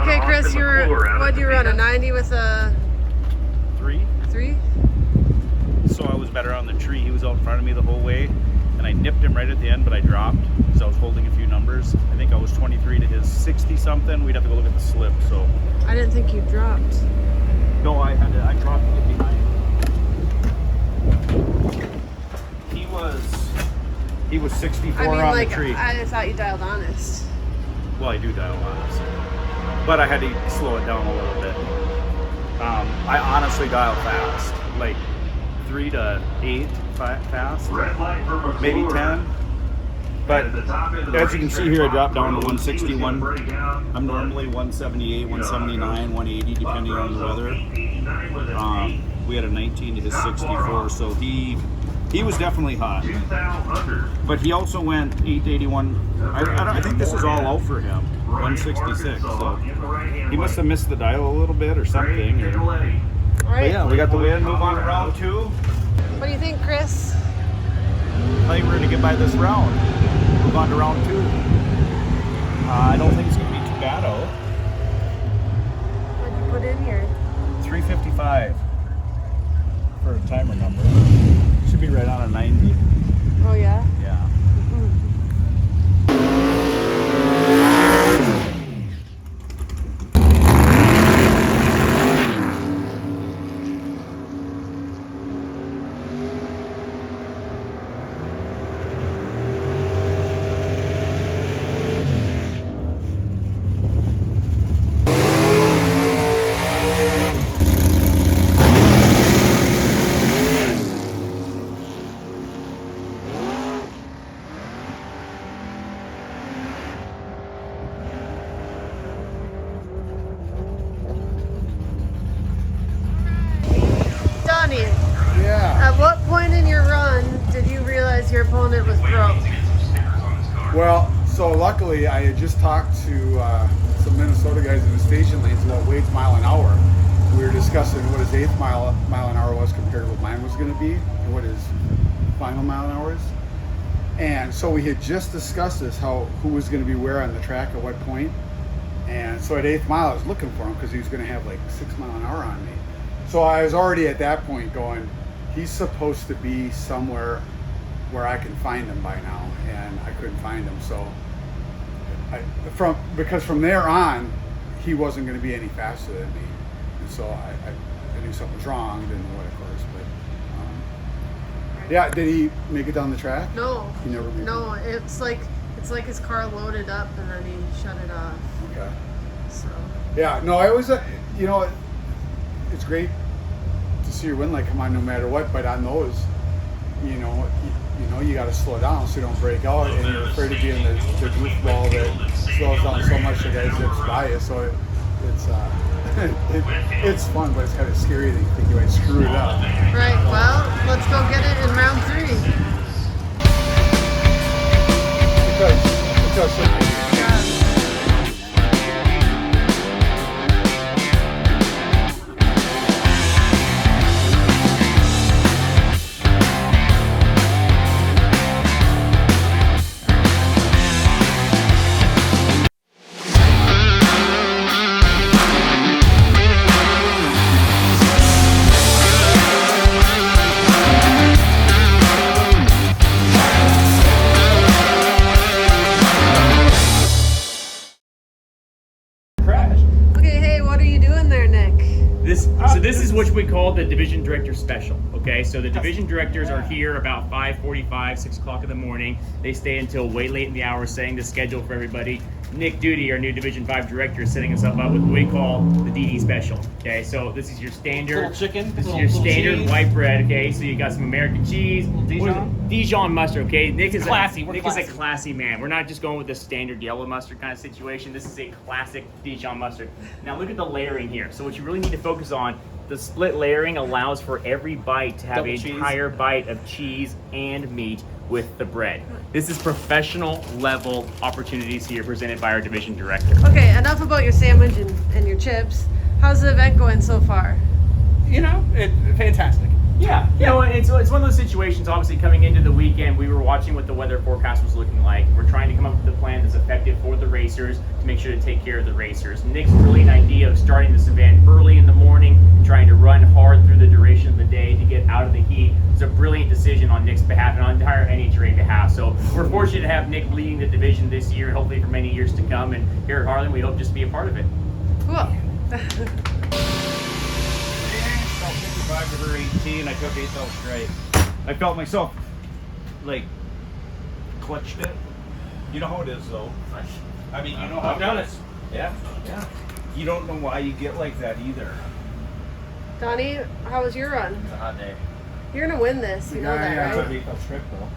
Okay, Chris, what'd you run, a 90 with a 3. 3? So I was better on the tree. He was out in front of me the whole way, and I nipped him right at the end, but I dropped because I was holding a few numbers. I think I was 23 to his 60 something. We'd have to go look at the slip. So I didn't think you dropped. no, I dropped to get behind. He was 64 I mean, on like, the tree. I thought you dialed honest. Well, I do dial honest, but I had to slow it down a little bit. I honestly dial fast, like 3 to 8 fast, maybe 10. But as you can see here, I dropped down to 161. I'm normally 178, 179, 180, depending on the weather. We had a 19 to his 64, so he was definitely hot. But he also went 881. I think this is all out for him, 166. So he must have missed the dial a little bit or something. But yeah, we got the win. Move on to round 2. What do you think, Chris? I think we're going to get by this round. Move on to round 2. I don't think it's going to be too bad out. What'd you put in here? 355 for a timer number. Should be right on a 90. Oh yeah? Yeah. Donnie. Yeah. At what point in your run did you realize your opponent was broke? Well, so luckily I had just talked to some Minnesota guys in the station lanes about Wade's mile an hour. We were discussing what his 8th mile an hour was compared to what mine was going to be and what his final mile an hour is. And so we had just discussed this, who was going to be where on the track at what point. And so at 8th mile I was looking for him because he was going to have like 6 mile an hour on me. So I was already at that point going, he's supposed to be somewhere where I can find him by now, and I couldn't find him. So because from there on, he wasn't going to be any faster than me, and so I knew something was wrong. Didn't know what, of course, but yeah. Did he make it down the track? No. He never made it. No, it's like his car loaded up and then he shut it off. Okay. So. Yeah. No, I was. It's great to see your win light come on no matter what, but on those, you got to slow down so you don't break out, and you're afraid of being the goofball that slows down so much the guy zips by you. So it's fun, but it's kind of scary that you think you might screw it up. Right. Well, let's go get it in round 3. Because This is what we call the division director special. Okay, so the division directors are here about 5:45, 6 o'clock in the morning. They stay until way late in the hour, setting the schedule for everybody. Nick Duty, our new Division 5 director, is setting us up with what we call the DD special. Okay, so this is your standard little chicken. This is your standard white bread. Okay, so you got some American cheese, Dijon mustard. Okay, Nick is classy. Nick is a classy man. We're not just going with the standard yellow mustard kind of situation. This is a classic Dijon mustard. Now look at the layering here. So what you really need to focus on. The split layering allows for every bite to have an entire bite of cheese and meat with the bread. This is professional level opportunities here presented by our division director. Okay, enough about your sandwich and your chips. How's the event going so far? Fantastic. Yeah, it's one of those situations, obviously coming into the weekend, we were watching what the weather forecast was looking like. We're trying to come up with a plan that's effective for the race racers to make sure to take care of the racers. Nick's brilliant idea of starting this event early in the morning and trying to run hard through the duration of the day to get out of the heat was a brilliant decision on Nick's behalf and on entire NHRA behalf. So we're fortunate to have Nick leading the division this year and hopefully for many years to come. And here at Harlan, we hope just to be a part of it. Cool. 55 to her 18, I took 8 belts straight. I felt myself like clutched it. You know how it is though. I mean, you know how I've done it is. Yeah. You don't know why you get like that either. Donnie, how was your run? It's a hot day. You're gonna win this. You know that, I right? took 8 belts straight though.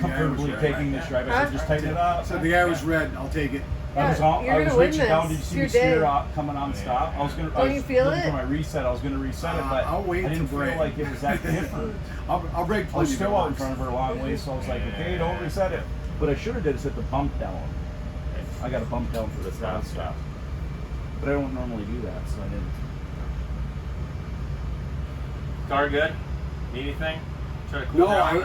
Comfortably taking this drive. I said just tighten it up. So the guy was red. I'll take it. Yeah, I was you're gonna win reaching down. Did you this. see Your the steer day. coming on stop? I was gonna. Don't you feel looking it? for my reset. I was gonna reset it, but I'll wait I didn't to feel brake. like it was that different. I'll brake I was plenty still of out in it. front of her a long way, so I was like, okay, don't reset it. What I should have did is hit the bump down. I got a bump down for the front stop, but I don't normally do that, so I didn't. Car good? Need anything? Try to cool No, down?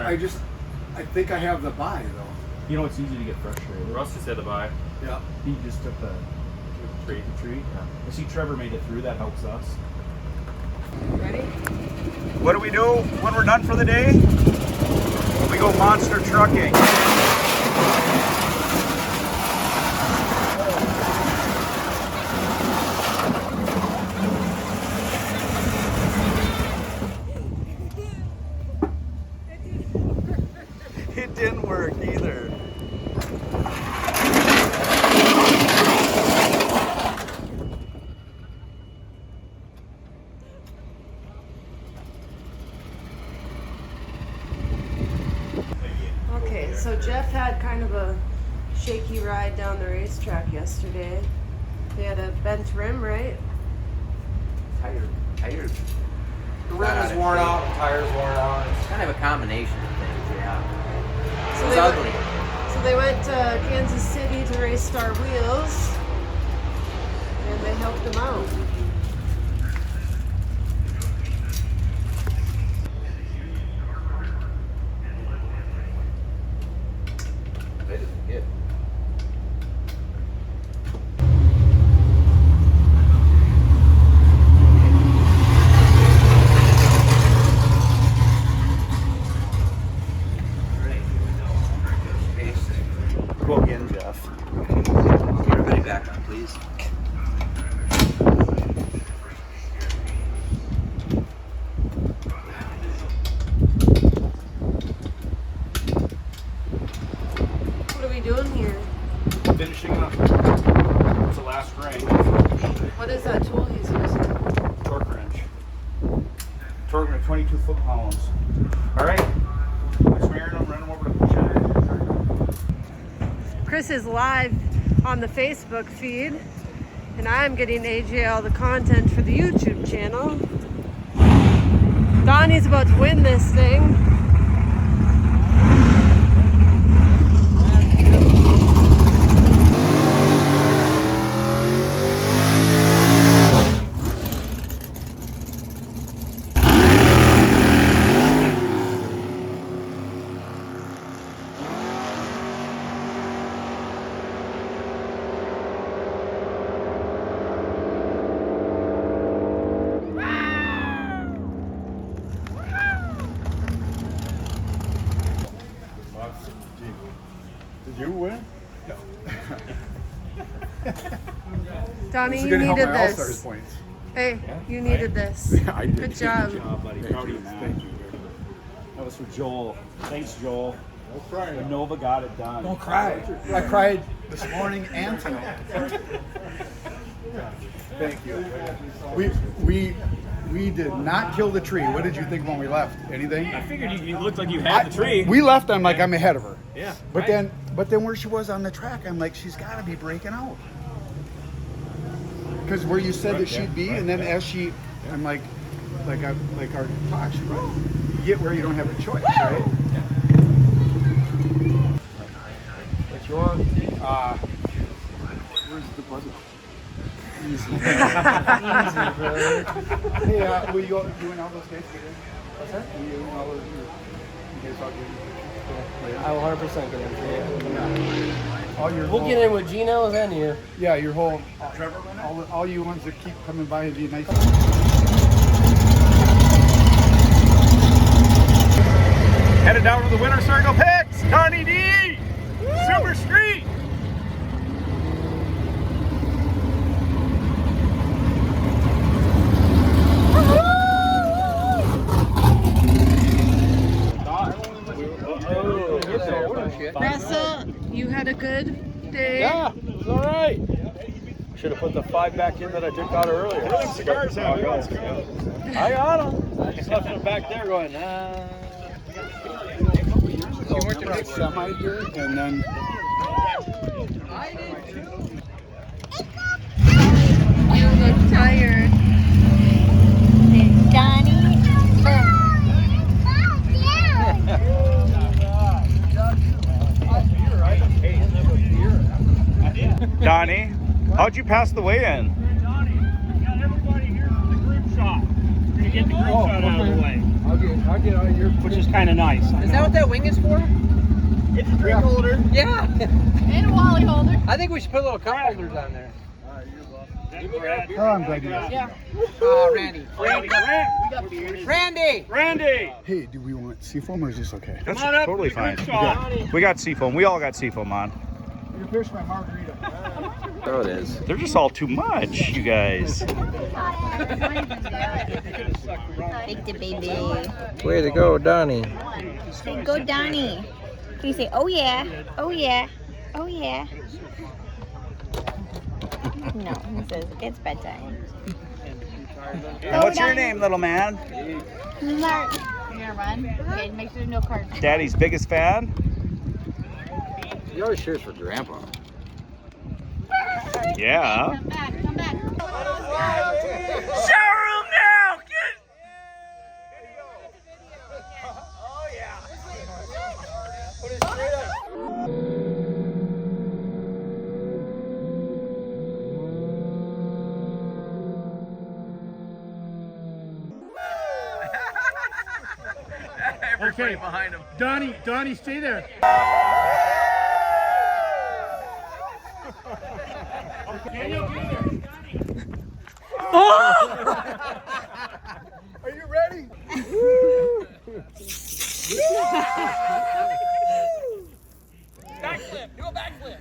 I think I have the buy though. You know, it's easy to get frustrated. Russ just had the buy. Yeah. He just took the tree. I see Trevor made it through. That helps us. Ready? What do we do when we're done for the day? We go monster trucking. It didn't work either. Okay, so Jeff had kind of a shaky ride down the racetrack yesterday. They had a bent rim, right? Tired. The rim is worn out, the tire's worn out. It's kind of a combination of things, yeah. So It's they ugly. So they went to Kansas City to race Star Wheels, and they helped them out. They didn't get. Go again, Jeff. Everybody back up, please. What are we doing here? Finishing up. It's the last rank. What is that tool he's using? Torque wrench. Torque wrench, 22 foot-pounds. All right. I'm smearing them, running over to the cheddar. Chris is live on the Facebook feed, and I'm getting AJ all the content for the YouTube channel. Donnie's about to win this thing. Did you win? No. Donnie, This is you gonna help needed my All-Stars this. points. Hey, you needed this. I did. Good job. Good job, buddy. Proud of you, man. Thank you. That was for Joel. Thanks, Joel. No crying. The Nova got it done. Don't cry. I cried this morning and tonight. Thank you. We did not kill the tree. What did you think when we left? Anything? I figured you looked like you had the tree. We left. I'm like, I'm ahead of her. Yeah. But right. then where she was on the track, I'm like, she's got to be breaking out. Because where you said that she'd be, and then as she, I'm like our talk, she went, you get where you don't have a choice, right? What you want? Where's the button? Easy. Easy, hey, will you go doing all those guys today? What's that? Will you doing all those? You guys all doing? I will 100% get in. Yeah. all your. We'll get in with Gino and then you. Yeah, your whole. All you ones that keep coming by and be nice. Headed down to the winter circle pits. Donnie D. Super Street. Russell, you had a good day? Yeah, it was all right. Should have put the 5 back in that I took out earlier. Where are them cigars at? I got them. I just left them back there going, nah. You went to make semi here, and then. You look tired. Donnie. Donnie, how'd you pass the weigh-in? Donnie, we got everybody here for the group shot. We're gonna get the group shot out of the way. I'll get out of your. Which is kind of nice. Is that what that wing is for? It's a drink holder. Yeah. And a Wally holder. I think we should put little cup holders on there. Oh, I'm glad you asked. Yeah. Randy. Randy. Hey, do we want seafoam or is this okay? That's Come on up totally for the fine. group shot. We got seafoam. We all got seafoam on. You fish my margarita. There it is. They're just all too much, you guys. Take the baby. Way to go, Donnie. Say, go Donnie. Can you say, oh yeah, oh yeah, oh yeah? No, he says, it's bedtime. And what's your name, little man? Mark. You gonna run? Okay, make sure there's no cards. Daddy's biggest fan? You always cheers for Grandpa. Yeah. Come back, come back. Showroom now! Okay, behind him. Donnie, stay there. Are you ready? Backflip. Do a backflip.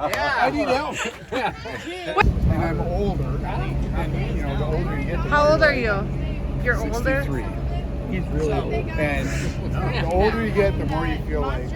Yeah. I need help. And I'm older. And you know, the older you get, the How old are you? You're older? 63. He's really old. And the older you get, the more you feel like